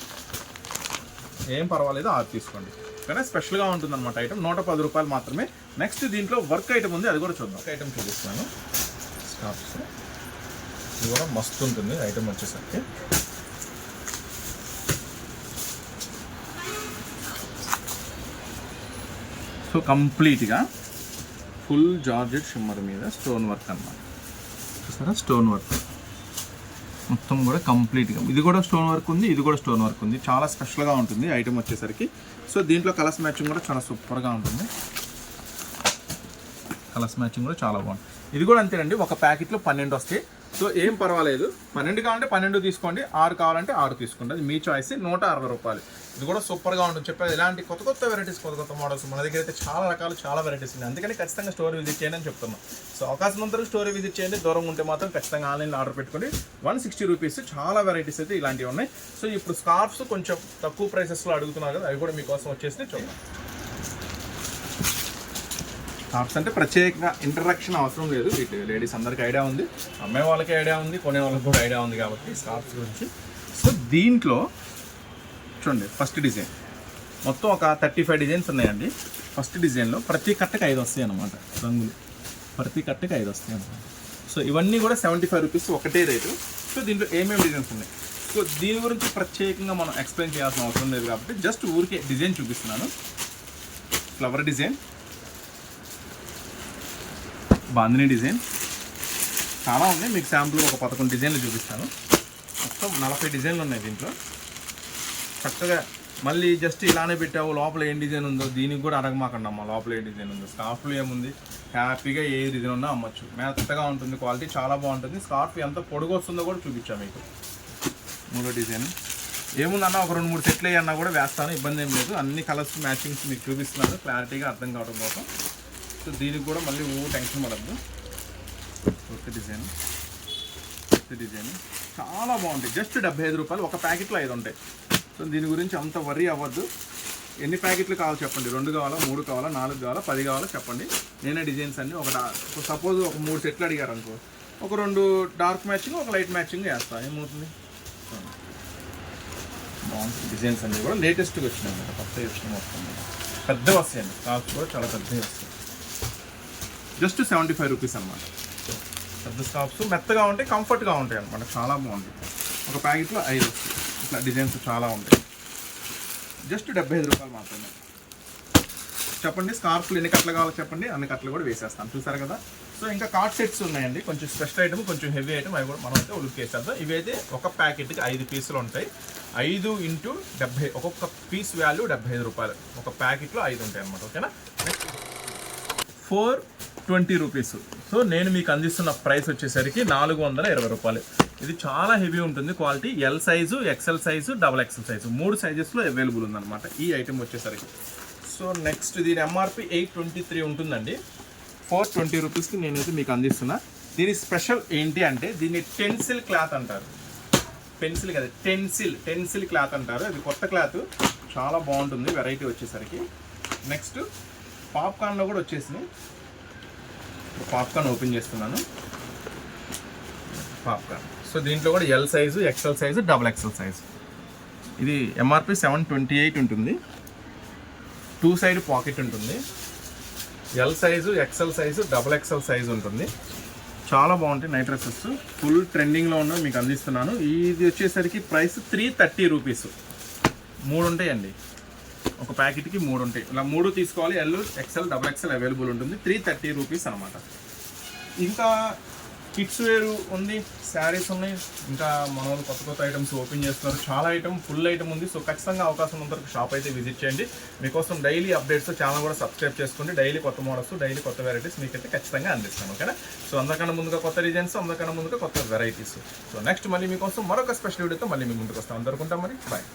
ఏం పర్వాలేదు 6 తీసుకోండి, కానీ స్పెషల్గా ఉంటుంది అనమాట ఐటమ్. 110 రూపాయలు మాత్రమే. నెక్స్ట్ దీంట్లో వర్క్ ఐటమ్ ఉంది, అది కూడా చూద్దాం. ఐటమ్ చూపిస్తున్నాను, స్కార్ఫ్స్. ఇది కూడా మస్తు ఉంటుంది ఐటమ్ వచ్చేసరికి. సో కంప్లీట్గా ఫుల్ జార్జెట్ షిమ్మర్ మీద స్టోన్ వర్క్ అన్నమాట. చూసారా, స్టోన్ వర్క్ మొత్తం కూడా కంప్లీట్గా. ఇది కూడా స్టోన్ వర్క్ ఉంది, ఇది కూడా స్టోన్ వర్క్ ఉంది. చాలా స్పెషల్గా ఉంటుంది ఐటమ్ వచ్చేసరికి. సో దీంట్లో కలర్స్ మ్యాచింగ్ కూడా చాలా సూపర్గా ఉంటుంది. కలర్స్ మ్యాచింగ్ కూడా చాలా బాగుంటుంది. ఇది కూడా అంతేనండి, ఒక ప్యాకెట్లో 12 వస్తాయి. సో ఏం పర్వాలేదు, 12 కావాలంటే 12 తీసుకోండి, 6 కావాలంటే 6 తీసుకోండి, అది మీ చాయిస్. 160 రూపాయలు. ఇది కూడా సూపర్గా ఉంటుంది. చెప్పేది ఇలాంటి కొత్త వెరైటీస్, కొత్త మోడల్స్ మన దగ్గర అయితే చాలా రకాలు, చాలా వెరైటీస్ ఉన్నాయి. అందుకని ఖచ్చితంగా స్టోర్ విజిట్ చేయండి అని చెప్తున్నాం. సో అవకాశం ఉన్నంత స్టోర్ విజిట్ చేయండి. దూరం ఉంటే మాత్రం ఖచ్చితంగా ఆన్లైన్లో ఆర్డర్ పెట్టుకోండి. 160 రూపీస్. చాలా వెరైటీస్ అయితే ఇలాంటివి ఉన్నాయి. సో ఇప్పుడు స్కార్ఫ్స్ కొంచెం తక్కువ ప్రైసెస్లో అడుగుతున్నారు కదా, అవి కూడా మీకోసం వచ్చేసి చూద్దాం. స్కార్ఫ్స్ అంటే ప్రత్యేకంగా ఇంట్రడక్షన్ అవసరం లేదు, వీటి లేడీస్ అందరికీ ఐడియా ఉంది, అమ్మాయి వాళ్ళకి ఐడియా ఉంది, కొనే వాళ్ళకి కూడా ఐడియా ఉంది కాబట్టి స్కార్ఫ్స్ గురించి. సో దీంట్లో చూడండి, ఫస్ట్ డిజైన్ మొత్తం ఒక 35 డిజైన్స్ ఉన్నాయండి. ఫస్ట్ డిజైన్లో ప్రతి కట్టకి 5 వస్తాయి అన్నమాట రంగులు, ప్రతి కట్టకి 5 వస్తాయి అన్నమాట. సో ఇవన్నీ కూడా 75 రూపీస్ ఒకటే రేటు. సో దీంట్లో ఏమేమి డిజైన్స్ ఉన్నాయి, సో దీని గురించి ప్రత్యేకంగా మనం ఎక్స్ప్లెయిన్ చేయాల్సిన అవసరం లేదు కాబట్టి జస్ట్ ఊరికే డిజైన్ చూపిస్తున్నాను. ఫ్లవర్ డిజైన్, బాందిని డిజైన్, చాలా ఉన్నాయి. మీకు శాంపుల్ ఒక 11 డిజైన్లు చూపిస్తాను. మొత్తం 40 డిజైన్లు ఉన్నాయి దీంట్లో. చక్కగా మళ్ళీ జస్ట్ ఇలానే పెట్టావు, లోపల ఏం డిజైన్ ఉందో దీనికి కూడా అడగమాకండి అమ్మ, లోపల ఏ డిజైన్ ఉందో. స్కార్ఫ్లో ఏముంది, హ్యాపీగా ఏ డిజైన్ ఉన్నా అమ్మచ్చు. మెత్తగా ఉంటుంది, క్వాలిటీ చాలా బాగుంటుంది. స్కార్ఫ్ ఎంత పొడుగు వస్తుందో కూడా చూపించాను మీకు. మూడో డిజైన్. ఏముందన్నా ఒక 2-3 సెట్లు అన్నా కూడా వేస్తాను, ఇబ్బంది ఏం లేదు. అన్ని కలర్స్ మ్యాచింగ్స్ మీకు చూపిస్తున్నాను క్లారిటీగా అర్థం కావడం కోసం. సో దీనికి కూడా మళ్ళీ టెన్షన్ పడద్దు. కొత్త డిజైన్ చాలా బాగుంటాయి. జస్ట్ 75 రూపాయలు. ఒక ప్యాకెట్లో 5 ఉంటాయి. సో దీని గురించి అంత వర్రీ అవ్వద్దు. ఎన్ని ప్యాకెట్లు కావాలో చెప్పండి, 2 కావాలా, 3 కావాలా, 4 కావాలా, 10 కావాలా చెప్పండి. నేనే డిజైన్స్ అన్ని సపోజ్ ఒక 3 సెట్లు అడిగారు అనుకో, ఒక 2 డార్క్ మ్యాచింగ్, ఒక లైట్ మ్యాచింగ్ వేస్తాను. ఏమవుతుంది? బాగుంటుంది. డిజైన్స్ అన్నీ కూడా లేటెస్ట్గా వచ్చినాయి అన్నమాట, కొత్తగా వచ్చినాయి. మొత్తం పెద్ద వస్తాయండి, కాస్ట్ కూడా చాలా పెద్దవి వస్తాయి. జస్ట్ 75 రూపీస్ అనమాట. పెద్ద స్టాప్స్ మెత్తగా ఉంటాయి, కంఫర్ట్గా ఉంటాయి అనమాట, చాలా బాగుంటాయి. ఒక ప్యాకెట్లో 5 వస్తాయి. ఇట్లా డిజైన్స్ చాలా ఉంటాయి. జస్ట్ 75 రూపాయలు మాత్రమే. చెప్పండి స్కార్ఫ్లు ఎన్ని కట్టలు కావాలో చెప్పండి, అన్ని కట్టలు కూడా వేసేస్తాను. చూసారు కదా. సో ఇంకా కార్డ్ సెట్స్ ఉన్నాయండి, కొంచెం స్పెషల్ ఐటమ్, కొంచెం హెవీ ఐటమ్. అవి కూడా మనం అయితే లుక్ వేసేద్దాం. ఇవైతే ఒక ప్యాకెట్కి 5 పీసులు ఉంటాయి. 5 × 70, ఒక్కొక్క పీస్ వాల్యూ 75 రూపాయలు. ఒక ప్యాకెట్లో 5 ఉంటాయి అనమాట. ఓకేనా. Next 420 rupees. సో నేను మీకు అందిస్తున్న ప్రైస్ వచ్చేసరికి 420 రూపాయలు. ఇది చాలా హెవీ ఉంటుంది quality. L size, XL size, XXL size 3 సైజెస్లో అవైలబుల్ ఉందన్నమాట ఈ ఐటమ్ వచ్చేసరికి. సో నెక్స్ట్ దీని ఎంఆర్పి 823 ఉంటుందండి. 420 రూపీస్కి నేనైతే మీకు అందిస్తున్నా. దీని స్పెషల్ ఏంటి అంటే దీన్ని టెన్సిల్ క్లాత్ అంటారు. పెన్సిల్ కదా, టెన్సిల్ క్లాత్ అంటారు. అది కొత్త క్లాత్, చాలా బాగుంటుంది వెరైటీ వచ్చేసరికి. నెక్స్ట్ పాప్కార్న్లో కూడా వచ్చేసినాయి. పాప్కార్న్ ఓపెన్ చేస్తున్నాను. పాప్కార్న్. సో దీంట్లో కూడా L size, XL size, XXL size. ఇది ఎంఆర్పి 728 ఉంటుంది. 2 సైడ్ పాకెట్ ఉంటుంది. L size, XL size, XXL size ఉంటుంది. చాలా బాగుంటాయి నైట్ డ్రెస్సెస్. ఫుల్ ట్రెండింగ్లో ఉన్న మీకు అందిస్తున్నాను. ఇది వచ్చేసరికి ప్రైస్ 330 రూపీస్. 3 ఉంటాయండి, ఒక ప్యాకెట్కి 3 ఉంటాయి. ఇలా 3 తీసుకోవాలి. ఎల్, ఎక్సెల్, XXL అవైలబుల్ ఉంటుంది. 330 రూపీస్ అనమాట. ఇంకా కిడ్స్ వేర్ ఉంది, శారీస్ ఉన్నాయి. ఇంకా మన వాళ్ళు కొత్త ఐటమ్స్ ఓపెన్ చేస్తున్నారు. చాలా ఐటమ్, ఫుల్ ఐటమ్ ఉంది. సో ఖచ్చితంగా అవకాశం ఉన్నంత షాప్ అయితే విజిట్ చేయండి. మీకోసం డైలీ అప్డేట్స్ ఛానల్ కూడా సబ్స్క్రైబ్ చేసుకోండి. డైలీ కొత్త మోడల్స్, డైలీ కొత్త వెరైటీస్ మీకైతే ఖచ్చితంగా అందిస్తాను. ఓకేనా. సో అందరికన్నా ముందుగా కొత్త డిజైన్స్, అందరికన్నా ముందుగా కొత్త వెరైటీస్. సో నెక్స్ట్ మళ్ళీ మీకోసం మరొక స్పెషల్ వీడియోతో మళ్ళీ మీ ముందుకు వస్తాం. అందరుకుంటాం మరి. బాయ్.